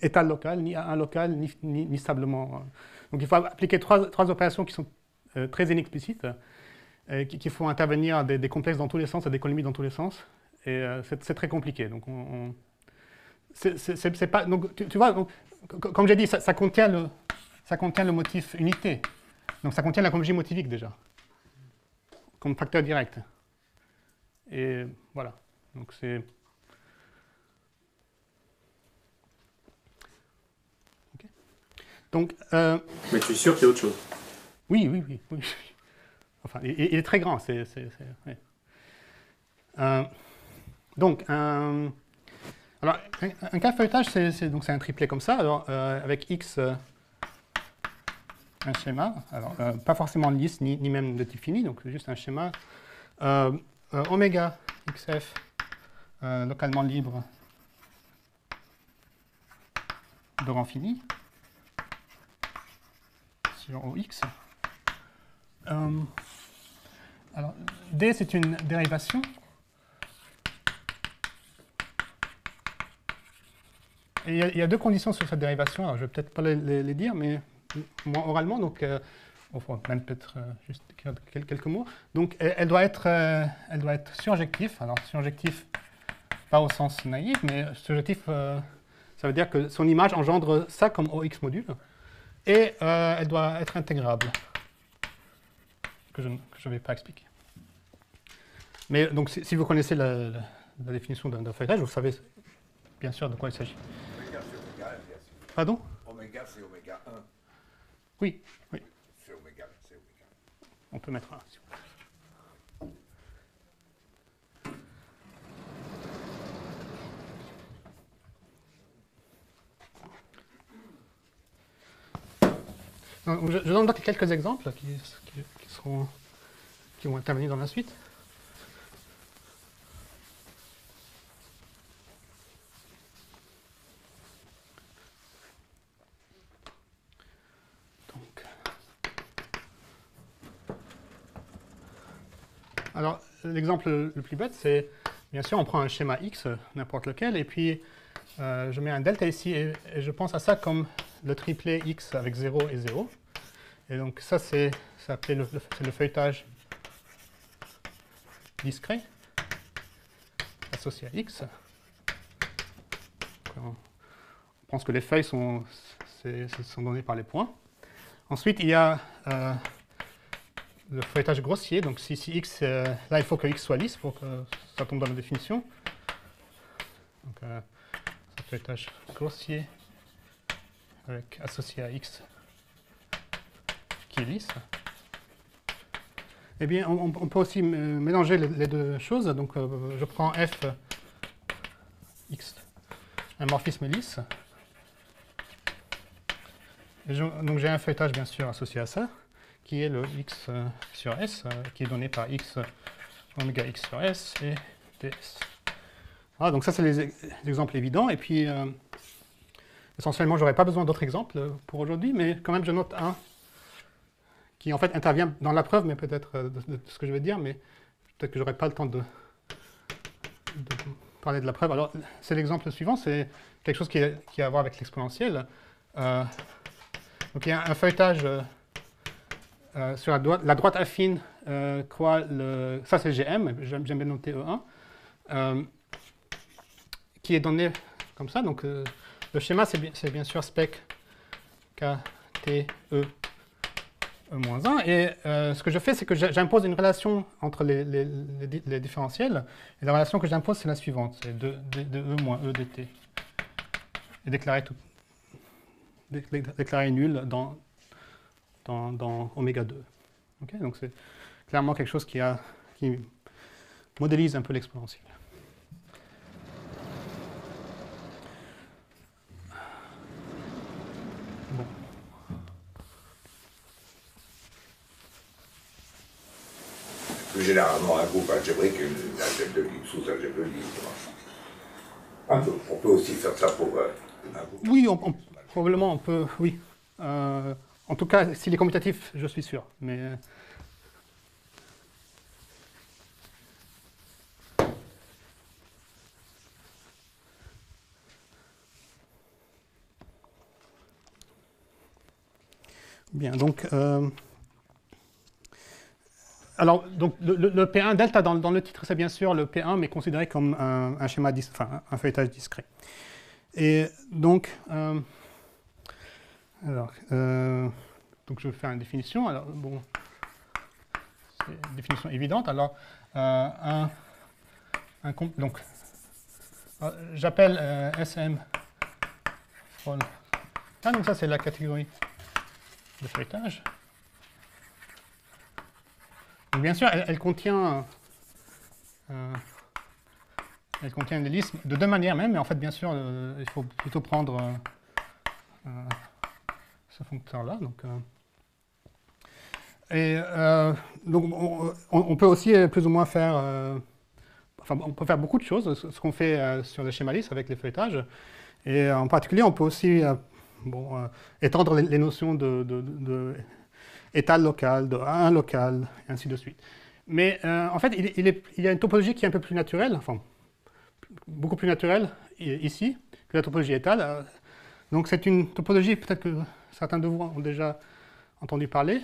étal local, ni un local, ni stablement. Donc il faut appliquer trois opérations qui sont très inexplicites, qui font intervenir des complexes dans tous les sens et des colomies dans tous les sens. Et c'est très compliqué. Donc c'est pas. Donc tu vois, donc, comme j'ai dit, ça contient le motif unité. Donc ça contient la homologie motivique déjà, comme facteur direct. Et voilà. Donc c'est... Okay. Donc, Mais tu es sûr qu'il y a autre chose? oui, oui, oui, oui. Enfin, il est très grand. Ouais. Donc, alors, un cas feuilletage, c'est un triplet comme ça. Alors, avec X, un schéma. Alors, pas forcément lisse, ni même de type fini. Donc, juste un schéma. Oméga XF, localement libre de rang fini sur OX. Alors, D, c'est une dérivation. Et il y a deux conditions sur cette dérivation. Alors, je ne vais peut-être pas les dire, mais moi, oralement, donc, même peut-être juste quelques mots. Donc, elle doit être surjectif. Alors, surjectif, pas au sens naïf, mais surjectif, ça veut dire que son image engendre ça comme OX module. Et elle doit être intégrable, que je ne vais pas expliquer. Mais donc, si vous connaissez la définition d'un feuilletage, vous savez bien sûr de quoi il s'agit. Oméga, c'est oméga 1, bien sûr. Pardon? Oméga, c'est oméga 1. Oui, oui. C'est oméga, c'est oméga. On peut mettre un. Si vous voulez. Je donne donc quelques exemples qui vont intervenir dans la suite. Alors, l'exemple le plus bête, c'est, bien sûr, on prend un schéma X, n'importe lequel, et puis je mets un delta ici, et je pense à ça comme le triplet X avec 0 et 0. Et donc ça, c'est le feuilletage discret associé à X. On pense que les feuilles sont données par les points. Ensuite, il y a le feuilletage grossier. Donc si X, là, il faut que X soit lisse pour que ça tombe dans la définition. Donc, c'est un feuilletage grossier avec associé à X qui est lisse. Eh bien, on peut aussi mélanger les deux choses. Donc, je prends F, X, un morphisme lisse. Donc, j'ai un feuilletage, bien sûr, associé à ça, qui est le X sur S, qui est donné par X, oméga X sur S et ds. Voilà, donc ça, c'est les exemples évidents. Et puis, essentiellement, je n'aurais pas besoin d'autres exemples pour aujourd'hui, mais quand même, je note un qui, en fait, intervient dans la preuve, mais peut-être de ce que je vais dire, mais peut-être que je n'aurai pas le temps de parler de la preuve. Alors, c'est l'exemple suivant, c'est quelque chose qui a à voir avec l'exponentielle. Donc, il y a un feuilletage sur la droite affine croit le... Ça, c'est GM, j'aime bien noter E1, qui est donné comme ça. Donc, le schéma, c'est bien sûr spec K, T, E, E-1. Et ce que je fais, c'est que j'impose une relation entre les différentiels. Et la relation que j'impose, c'est la suivante. C'est de E moins E dt. Et déclarer nul dans oméga 2. Okay, donc c'est clairement quelque chose qui modélise un peu l'exponentiel. Bon. Plus généralement, un groupe algébrique et une algèbre de libre, sous-algèbre de libre. On peut aussi faire ça pour un groupe. Oui, probablement on peut, oui. En tout cas, s'il est commutatif, je suis sûr. Mais bien, donc alors donc le P1 delta dans le titre, c'est bien sûr le P1, mais considéré comme un schéma, enfin un feuilletage discret. Et donc donc je vais faire une définition. Alors bon, c'est une définition évidente. Alors donc j'appelle SM from Ah, donc ça, c'est la catégorie de feuilletage. Donc, bien sûr, elle contient des listes de deux manières même, mais en fait, bien sûr, il faut plutôt prendre ce foncteur-là. Donc, on peut aussi plus ou moins faire... enfin, on peut faire beaucoup de choses, ce qu'on fait sur le schéma lisse avec les feuilletages. Et en particulier, on peut aussi étendre les notions de étal local, de 1 local, et ainsi de suite. Mais en fait, il y a une topologie qui est un peu plus naturelle, enfin, beaucoup plus naturelle ici que la topologie étale. Donc c'est une topologie, peut-être que certains de vous ont déjà entendu parler.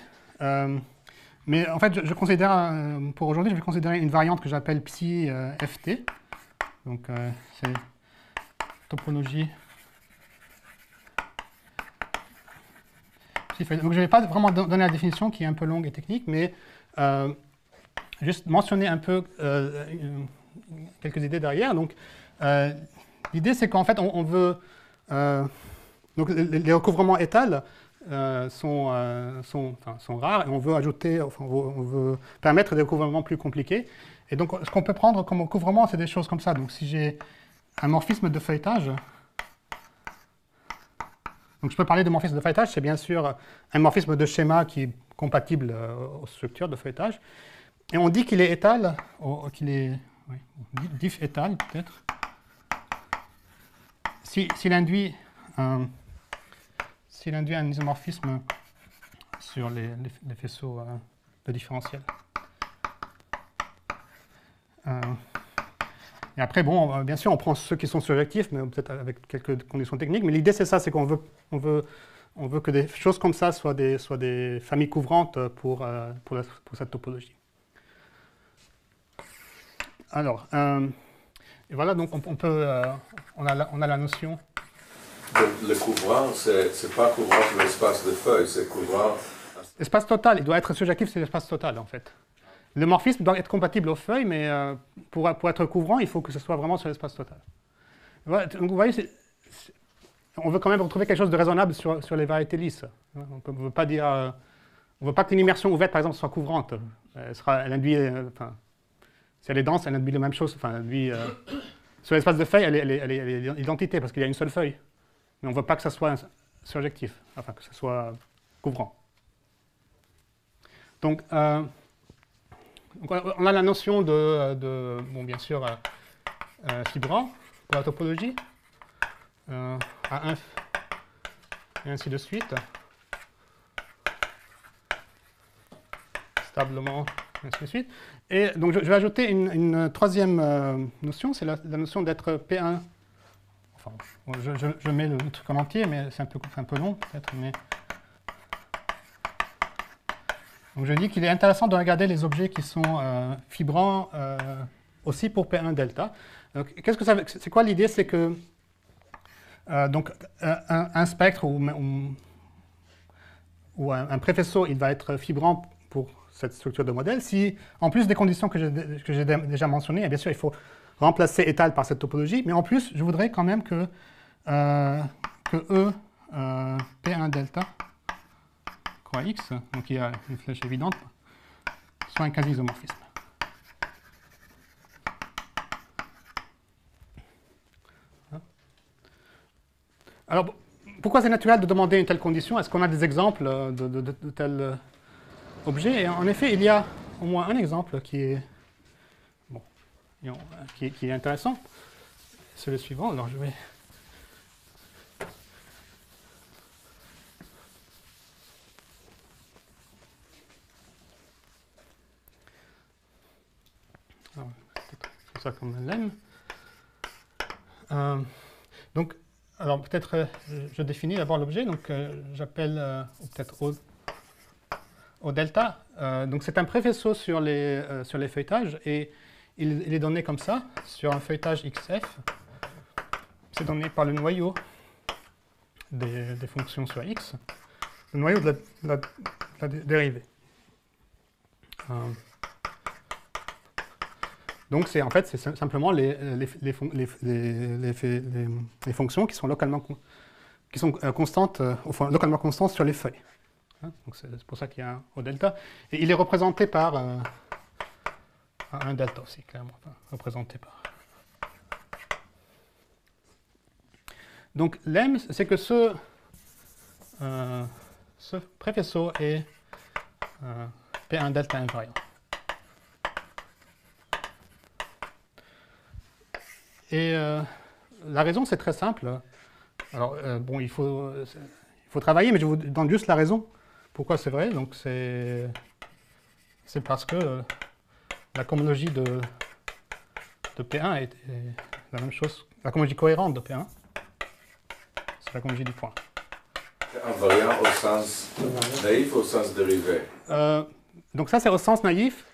Mais en fait, je considère, pour aujourd'hui, je vais considérer une variante que j'appelle psi-ft. Donc c'est topologie. Donc je ne vais pas vraiment donner la définition qui est un peu longue et technique, mais juste mentionner un peu quelques idées derrière. Donc l'idée c'est qu'en fait on veut... donc les recouvrements étals sont rares et on veut ajouter, enfin, on veut permettre des recouvrements plus compliqués. Et donc ce qu'on peut prendre comme recouvrement, c'est des choses comme ça. Donc si j'ai un morphisme de feuilletage, donc je peux parler de morphisme de feuilletage, c'est bien sûr un morphisme de schéma qui est compatible aux structures de feuilletage. Et on dit qu'il est étal, qu'il est diff étal peut-être, s'il induit un isomorphisme sur les faisceaux de différentiel. Et après, bon, bien sûr, on prend ceux qui sont surjectifs, mais peut-être avec quelques conditions techniques. Mais l'idée, c'est ça, c'est qu'on veut que des choses comme ça soient des familles couvrantes pour cette topologie. Alors, et voilà, donc on a la notion. Le couvrant, c'est pas couvrant sur l'espace de feuilles, c'est couvrant... L'espace total, il doit être surjectif, c'est l'espace total, en fait. Le morphisme doit être compatible aux feuilles, mais pour être couvrant, il faut que ce soit vraiment sur l'espace total. Voilà, donc vous voyez, on veut quand même retrouver quelque chose de raisonnable sur les variétés lisses. On ne veut pas dire... on ne veut pas qu'une immersion ouverte, par exemple, soit couvrante. Elle induit... si elle est dense, elle induit la même chose. Enfin, elle induit... sur l'espace de feuilles, elle est identité, parce qu'il y a une seule feuille. Mais on ne veut pas que ça soit surjectif, enfin, que ça soit couvrant. Donc on a la notion bon, bien sûr, fibrant pour la topologie, A1 et ainsi de suite, stablement, et ainsi de suite. Et donc je vais ajouter une troisième notion, c'est la notion d'être P1. Enfin, je mets le truc en entier, mais c'est un peu long peut-être, mais... Donc je dis qu'il est intéressant de regarder les objets qui sont fibrants aussi pour P1 delta. Qu'est-ce que ça veut? C'est quoi l'idée? C'est que donc un spectre ou un préfaisceau, il va être fibrant pour cette structure de modèle. Si, en plus des conditions que j'ai déjà mentionnées, bien sûr, il faut remplacer étal par cette topologie, mais en plus, je voudrais quand même que E P1 delta croix X, donc il y a une flèche évidente, soit un quasi-isomorphisme. Alors, pourquoi c'est naturel de demander une telle condition? Est-ce qu'on a des exemples de tels objets? Et en effet, il y a au moins un exemple qui est, bon, qui est intéressant. C'est le suivant. Alors, je vais... C'est ça qu'on l'aime. Donc, alors peut-être je définis d'abord l'objet. Donc, j'appelle peut-être O delta. Donc, c'est un préfaisceau sur les feuilletages et il est donné comme ça sur un feuilletage XF. C'est donné par le noyau des fonctions sur X, le noyau de la dérivée. Donc, en fait, c'est simplement les fonctions qui sont localement qui sont constantes, enfin, localement constantes sur les feuilles. Hein, donc c'est pour ça qu'il y a un O delta. Et il est représenté par un delta aussi, clairement. Enfin, représenté par. Donc l'M, c'est que ce préfaisceau est P1 delta invariant. Et la raison, c'est très simple. Alors, bon, il faut travailler, mais je vous donne juste la raison. Pourquoi c'est vrai? Donc, c'est parce que la cohomologie de P1 est la même chose. La cohomologie cohérente de P1, c'est la cohomologie du point. Invariant au sens naïf ou au sens dérivé? Donc ça, c'est au sens naïf,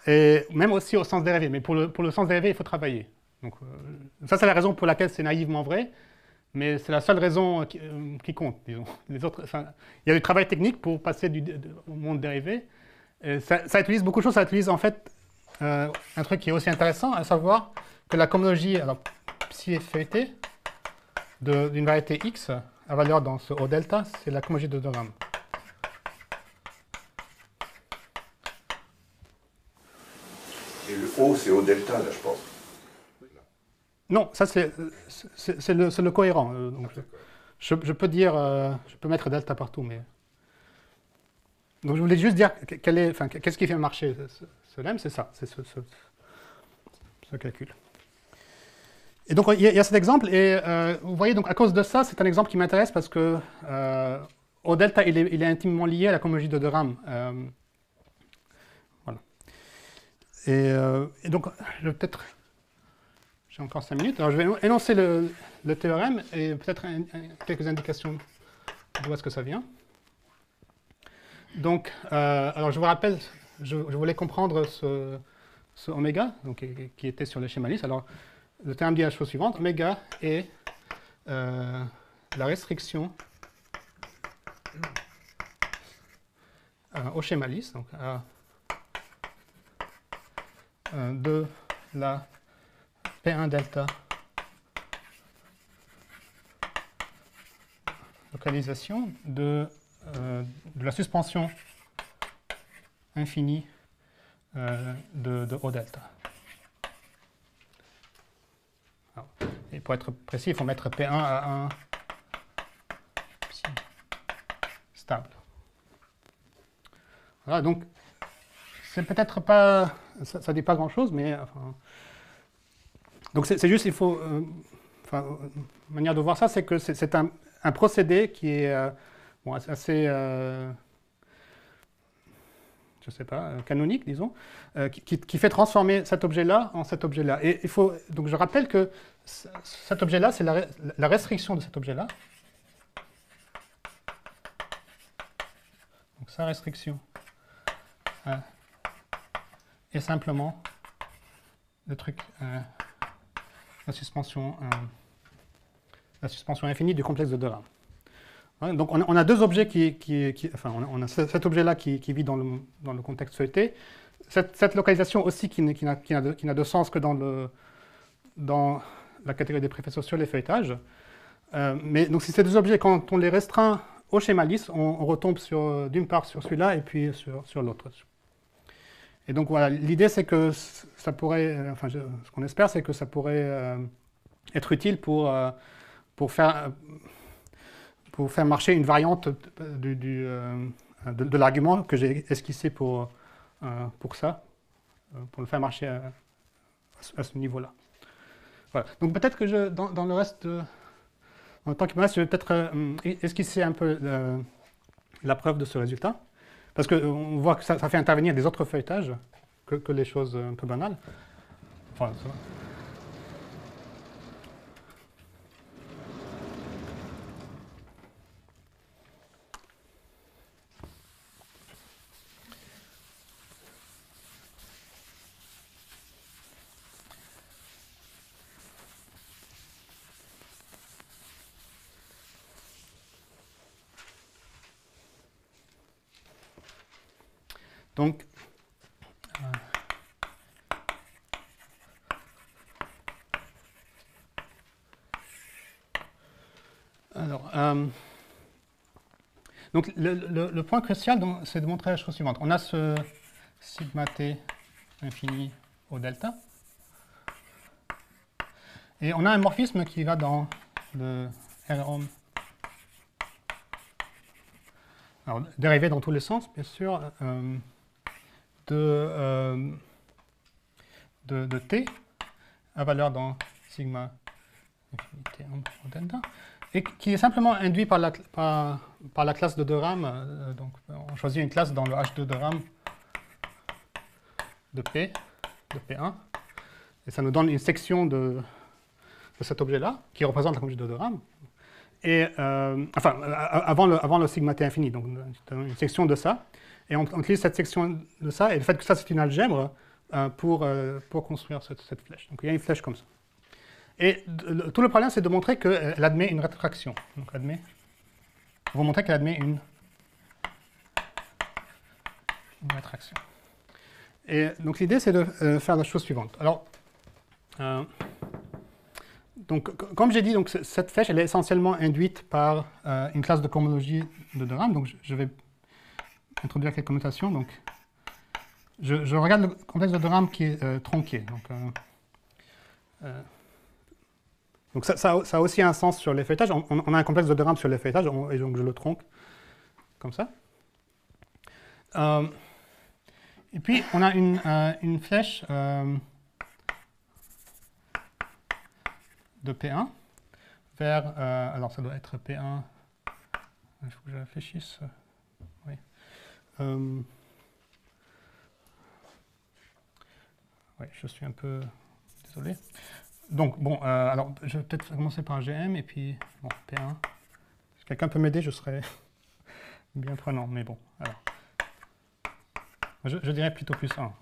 et même aussi au sens dérivé. Mais pour le sens dérivé, il faut travailler. Donc, ça, c'est la raison pour laquelle c'est naïvement vrai, mais c'est la seule raison qui compte, disons. Les autres, il y a du travail technique pour passer au monde dérivé. Et ça utilise beaucoup de choses. Ça utilise en fait un truc qui est aussi intéressant, à savoir que la cohomologie, alors, psi feuilletée d'une variété x à valeur dans ce O delta, c'est la cohomologie de de Gram. Et le O, c'est O delta, là, je pense. Non, ça c'est le cohérent. Donc je peux dire, je peux mettre delta partout, mais. Donc je voulais juste dire qu'est-ce qui fait marcher ce lemme, c'est ça, c'est ce calcul. Et donc il y a cet exemple, et vous voyez, donc à cause de ça, c'est un exemple qui m'intéresse parce que O delta, il est intimement lié à la cohomologie de de Gram. Voilà. Et donc, je vais peut-être. J'ai encore 5 minutes. Alors, je vais énoncer le théorème et peut-être quelques indications d'où est-ce que ça vient. Donc, alors je vous rappelle, je voulais comprendre ce oméga, donc, qui était sur le schéma lisse. Alors, le théorème dit la chose suivante. Oméga est la restriction au schéma lisse, donc de la P1 delta localisation de la suspension infinie de O delta. Alors, et pour être précis, il faut mettre P1 à 1 psi stable. Voilà, donc c'est peut-être pas, ça ne dit pas grand-chose, mais enfin, donc c'est juste, il faut, enfin, une manière de voir ça, c'est que c'est un procédé qui est bon, assez, je ne sais pas, canonique, disons, qui fait transformer cet objet-là en cet objet-là. Et il faut, donc je rappelle que cet objet-là, c'est la restriction de cet objet-là. Donc sa restriction est simplement le truc, la suspension infinie du complexe de de Gram. Ouais, donc on a deux objets enfin on a cet objet-là qui vit dans le contexte feuilleté, cette localisation aussi qui n'a de sens que dans la catégorie des préfaits sur les feuilletages. Mais donc si ces deux objets, quand on les restreint au schéma lisse, on retombe d'une part sur celui-là et puis sur l'autre. Et donc voilà, l'idée c'est que ça pourrait, enfin ce qu'on espère, c'est que ça pourrait être utile pour faire marcher une variante de l'argument que j'ai esquissé pour ça, pour le faire marcher à ce niveau-là. Voilà. Donc peut-être que dans le reste, en tant que me reste, je vais peut-être esquisser un peu la preuve de ce résultat, parce qu'on voit que ça fait intervenir des autres feuilletages que les choses un peu banales. Enfin, ça va. Donc, alors, donc le point crucial, c'est de montrer la chose suivante. On a ce sigma t infini au delta. Et on a un morphisme qui va dans le R-Om. Alors, dérivé dans tous les sens, bien sûr, de t à valeur dans sigma infinité au delta, et qui est simplement induit par la classe de 2 rames. Donc, on choisit une classe dans le H2 de rame de P1, et ça nous donne une section de cet objet-là, qui représente la conjugée de 2 rames. Et, enfin, avant le sigma t infini, donc une section de ça. Et on utilise cette section de ça, et le fait que ça, c'est une algèbre, pour construire cette flèche. Donc il y a une flèche comme ça. Et tout le problème, c'est de montrer qu'elle admet une rétraction. Donc on va montrer qu'elle admet une rétraction. Et donc l'idée, c'est de faire la chose suivante. Alors, donc, comme j'ai dit, donc, cette flèche, elle est essentiellement induite par une classe de cohomologie de 2 rames. Donc je vais introduire quelques notations. Donc, je regarde le complexe de 2 rames qui est tronqué. Donc ça a aussi un sens sur les feuilletages. On a un complexe de 2 rames sur les feuilletages, et donc je le tronque comme ça. Et puis on a une flèche de P1 vers, alors ça doit être P1, il faut que je réfléchisse. Oui. Oui, je suis un peu désolé. Donc, bon, alors, je vais peut-être commencer par GM, et puis, bon, P1. Si quelqu'un peut m'aider, je serais bien prenant, mais bon, alors. Je dirais plutôt plus 1. Hein.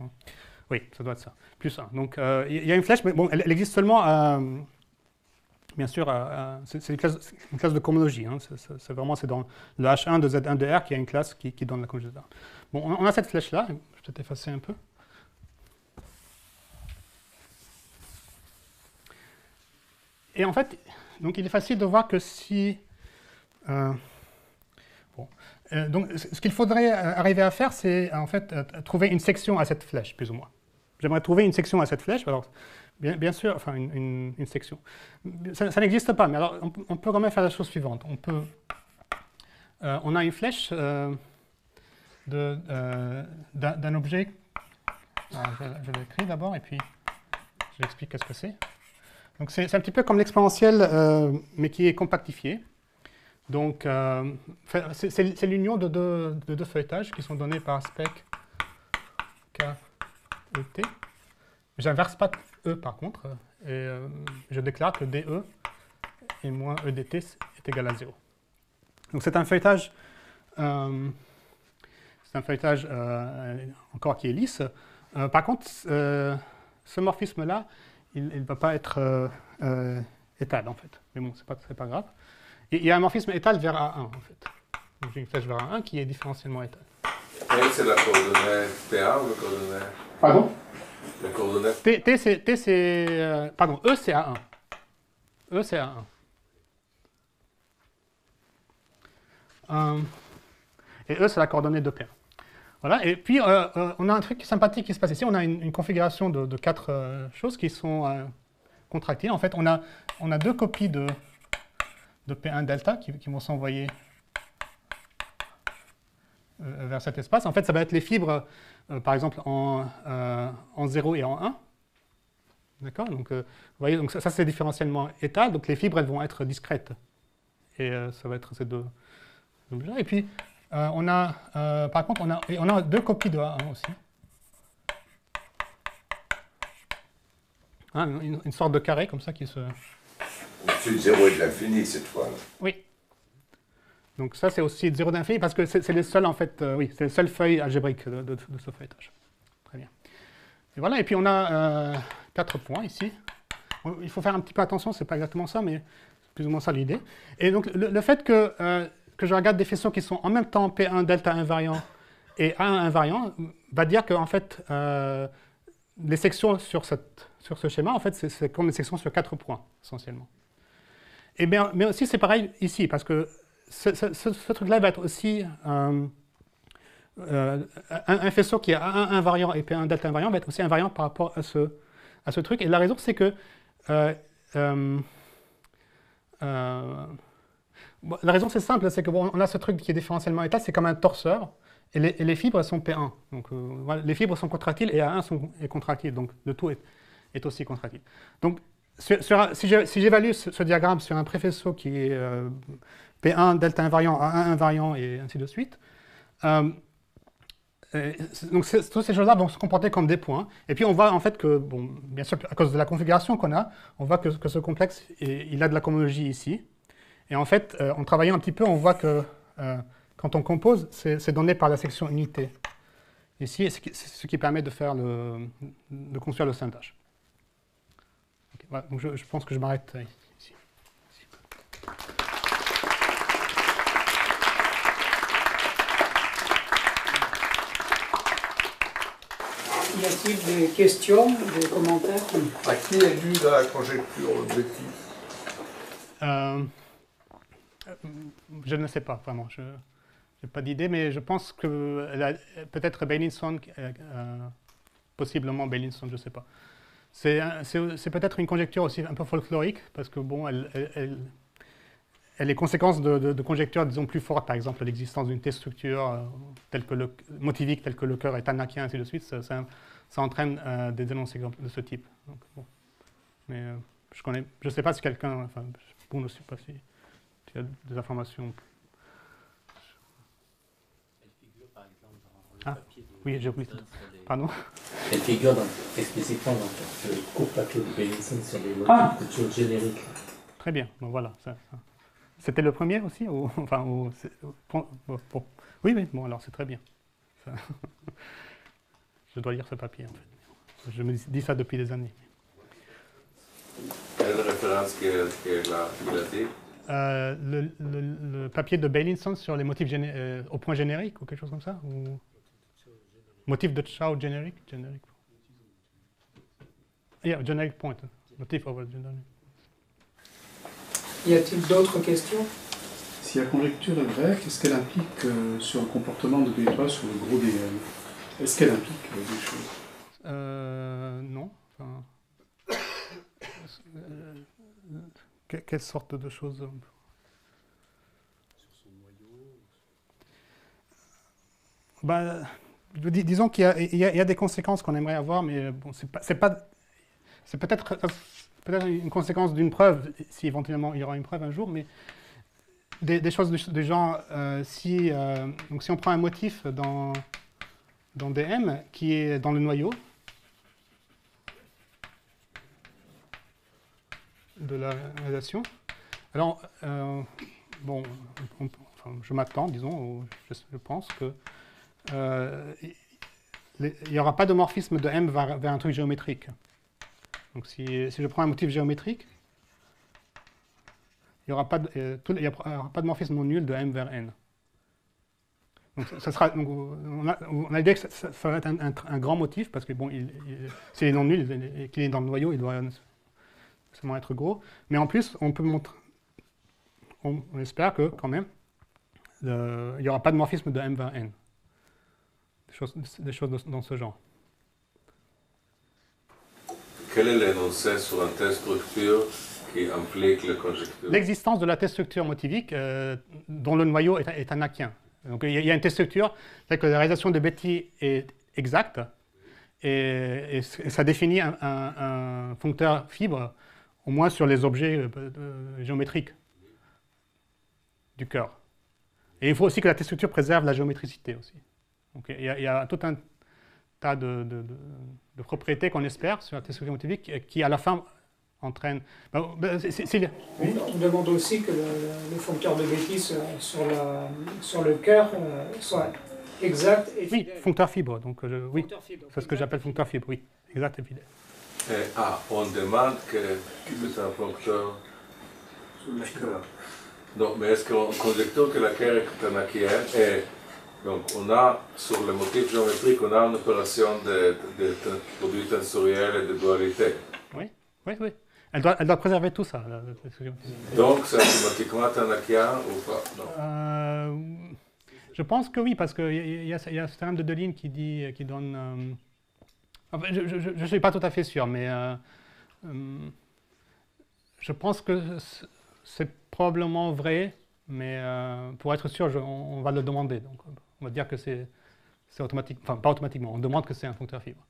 Oui, ça doit être ça, plus 1. Donc, il y a une flèche, mais bon, elle existe seulement, bien sûr, c'est une classe de cohomologie. Hein. C'est vraiment, c'est dans le H1 de Z1 de R qu'il y a une classe qui donne la conjugée de R. Bon, on a cette flèche-là, je vais peut-être effacer un peu. Et en fait, donc il est facile de voir que si... donc ce qu'il faudrait arriver à faire, c'est en fait trouver une section à cette flèche, plus ou moins. J'aimerais trouver une section à cette flèche. Alors, bien sûr, enfin une section. Ça n'existe pas, mais alors on peut quand même faire la chose suivante. On a une flèche d'un objet. Alors, je l'écris d'abord, et puis je l'explique qu'est-ce que c'est. Donc c'est un petit peu comme l'exponentielle, mais qui est compactifiée. Donc c'est l'union de deux feuilletages qui sont donnés par spec K et T. J'inverse pas E par contre, et je déclare que DE et moins E dt est égal à 0. Donc c'est un feuilletage, encore qui est lisse. Par contre, ce morphisme-là, il ne va pas être étal, en fait. Mais bon, c'est pas grave. Il y a un morphisme étal vers A1, en fait. Donc j'ai une flèche vers A1 qui est différentiellement étale. Et c'est la coordonnée PA ou la coordonnée... Pardon? La coordonnée... T c'est... pardon, E c'est A1. E c'est A1. Et E c'est la coordonnée de P1. Voilà, et puis on a un truc sympathique qui se passe ici. On a une configuration de 4 choses qui sont contractées. En fait, on a 2 copies de P1 delta qui vont s'envoyer vers cet espace. En fait, ça va être les fibres, par exemple, en 0 et en 1. D'accord? Donc, vous voyez, donc ça c'est différentiellement étal. Donc, les fibres, elles vont être discrètes. Et ça va être ces deux objets-là. Et puis, par contre, on a 2 copies de A1 aussi. Hein, une sorte de carré comme ça qui se... Au-dessus de 0 et de l'infini, cette fois. Oui. Donc ça, c'est aussi 0 d'infini, parce que c'est les seuls, en fait, oui, c'est les seules feuilles algébriques de ce feuilletage. Très bien. Et voilà, et puis on a 4 points ici. Il faut faire un petit peu attention, c'est pas exactement ça, mais c'est plus ou moins ça l'idée. Et donc, le fait que je regarde des faisceaux qui sont en même temps P1 delta invariant et A1 invariant, va dire que, en fait, les sections sur ce schéma, en fait, c'est comme les sections sur 4 points, essentiellement. Et bien, mais aussi, c'est pareil ici, parce que ce truc-là va être aussi... un faisceau qui a un invariant et puis un delta invariant va être aussi invariant par rapport à ce truc. Et la raison, c'est que... la raison, c'est simple, c'est qu'on a ce truc qui est différentiellement étal, c'est comme un torseur, et les fibres sont P1. Donc, voilà, les fibres sont contractiles et A1 est contractile, donc le tout est aussi contractile. Donc, si j'évalue ce diagramme sur un préfaisceau qui est P1, delta invariant, A1 invariant, et ainsi de suite, donc toutes ces choses-là vont se comporter comme des points. Et puis on voit en fait que, bon, bien sûr, à cause de la configuration qu'on a, on voit que ce complexe, il a de la cohomologie ici. Et en fait, en travaillant un petit peu, on voit que quand on compose, c'est donné par la section unité. Ici, c'est ce qui permet de construire le syndage. Okay, voilà, donc je pense que je m'arrête ici. Y a-t-il des questions, des commentaires? À qui est due la conjecture Betty? Je ne sais pas vraiment, je n'ai pas d'idée, mais je pense que peut-être Beilinson, possiblement Beilinson, je ne sais pas. C'est peut-être une conjecture aussi un peu folklorique, parce que bon, elle est conséquence de conjectures, disons, plus fortes, par exemple l'existence d'une telle structure motivique telle que le cœur est anakien, ainsi de suite, ça entraîne des énoncés de ce type. Donc, bon. Mais je ne sais pas si quelqu'un, enfin, bon, je ne sais pas si il y a des informations. Elle figure par exemple dans le papier de... Oui, j'ai oublié. Pardon? Elle figure explicitement dans le court papier de Beilinson sur les motifs génériques. Très bien, bon, voilà. C'était le premier aussi enfin, oui, bon, alors c'est très bien. Je dois lire ce papier, en fait. Je me dis ça depuis des années. Quelle référence qu'il a dit? Le papier de Beilinson sur les motifs au point générique, ou quelque chose comme ça, ou motif de Chow générique. Yeah, generic point. Motif over generic. Y a-t-il d'autres questions? Si la conjecture est vraie, qu'est-ce qu'elle implique sur le comportement de B3 sur le gros DL? Est-ce qu'elle implique des choses? Non. Enfin, quelle sorte de choses? Sur son noyau? Ben, disons qu'il y a des conséquences qu'on aimerait avoir, mais bon, c'est peut-être une conséquence d'une preuve, si éventuellement il y aura une preuve un jour, mais des choses du genre, donc si on prend un motif dans DM qui est dans le noyau de la réalisation, alors, bon, enfin, je m'attends, disons, je pense que il n'y aura pas de morphisme de M vers un truc géométrique. Donc si je prends un motif géométrique, il n'y aura pas de morphisme non nul de M vers N. Donc, on a l'idée que ça va être un grand motif, parce que bon, s'il est non nul et qu'il est dans le noyau, il doit seulement être gros. Mais en plus, on peut montrer, on espère que quand même, il n'y aura pas de morphisme de M vers N. Des choses dans ce genre. Quel est l'énoncé sur une telle structure qui implique la conjecture? L'existence de la telle structure motivique dont le noyau est anakien. Donc il y a une telle structure, c'est que la réalisation de Betty est exacte, et ça définit un foncteur fibre, au moins sur les objets géométriques du cœur. Et il faut aussi que la telle structure préserve la géométricité aussi. Donc il y a tout un tas de propriétés qu'on espère sur la telle structure motivique qui à la fin entraîne. Oui, on demande aussi que le foncteur de Betty sur le cœur soit exact et fidèle. Oui, foncteur fibre. Donc, oui, c'est ce que exact j'appelle foncteur fibre, oui, exact et fidèle. On demande que c'est un foncteur Sur la cœur. Non, mais est-ce qu'on conjecture que la Kerr est anakienne et donc on a sur le motif géométrique, on a une opération de produit tensoriel et de dualité. Oui. Elle doit préserver tout ça. Donc, c'est automatiquement Tanakia ou pas? Non. Je pense que oui, parce qu'il y a ce théorème de Deligne qui donne... enfin, je ne suis pas tout à fait sûr, mais je pense que c'est probablement vrai, mais pour être sûr, on va le demander. Donc, on va dire que c'est automatique, enfin pas automatiquement, on demande que c'est un foncteur fibre.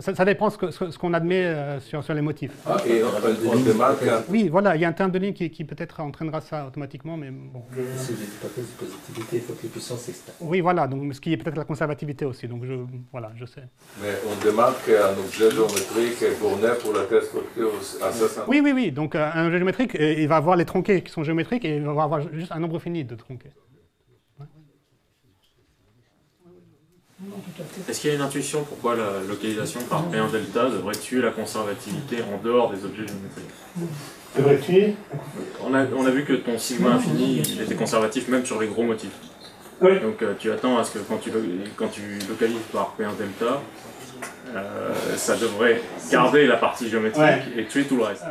Ça dépend ce qu'on admet sur les motifs. Ah, et on démarque... Oui, voilà, il y a un terme de ligne qui peut-être entraînera ça automatiquement, mais bon. C'est une hypothèse de positivité, il faut que les puissances externes. Oui, voilà, donc ce qui est peut-être la conservativité aussi, donc voilà, je sais. Mais on démarque un objet géométrique est borné pour la telle structure à ça. Oui, donc un objet géométrique, il va avoir les tronqués qui sont géométriques et il va avoir juste un nombre fini de tronqués. Est-ce qu'il y a une intuition pourquoi la localisation par P1 delta devrait tuer la conservativité en dehors des objets géométriques? Devrait tuer? On a vu que ton sigma infini il était conservatif même sur les gros motifs. Oui. Donc tu attends à ce que quand tu localises par P1 delta, ça devrait garder la partie géométrique et tuer tout le reste.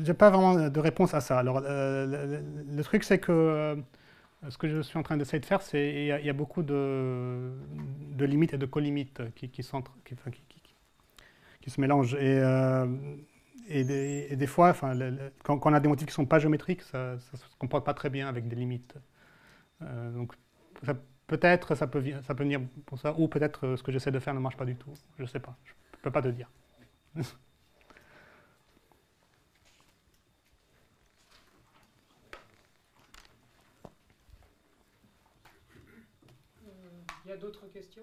J'ai pas vraiment de réponse à ça. Alors le truc c'est que ce que je suis en train d'essayer de faire, c'est il y a beaucoup de limites et de colimites qui se mélangent. Et des fois, enfin, quand on a des motifs qui ne sont pas géométriques, ça ne se comporte pas très bien avec des limites. Donc peut-être ça peut venir pour ça, ou peut-être ce que j'essaie de faire ne marche pas du tout. Je ne sais pas, je ne peux pas te dire. Il y a d'autres questions?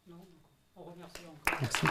Non? On remercie encore. Merci.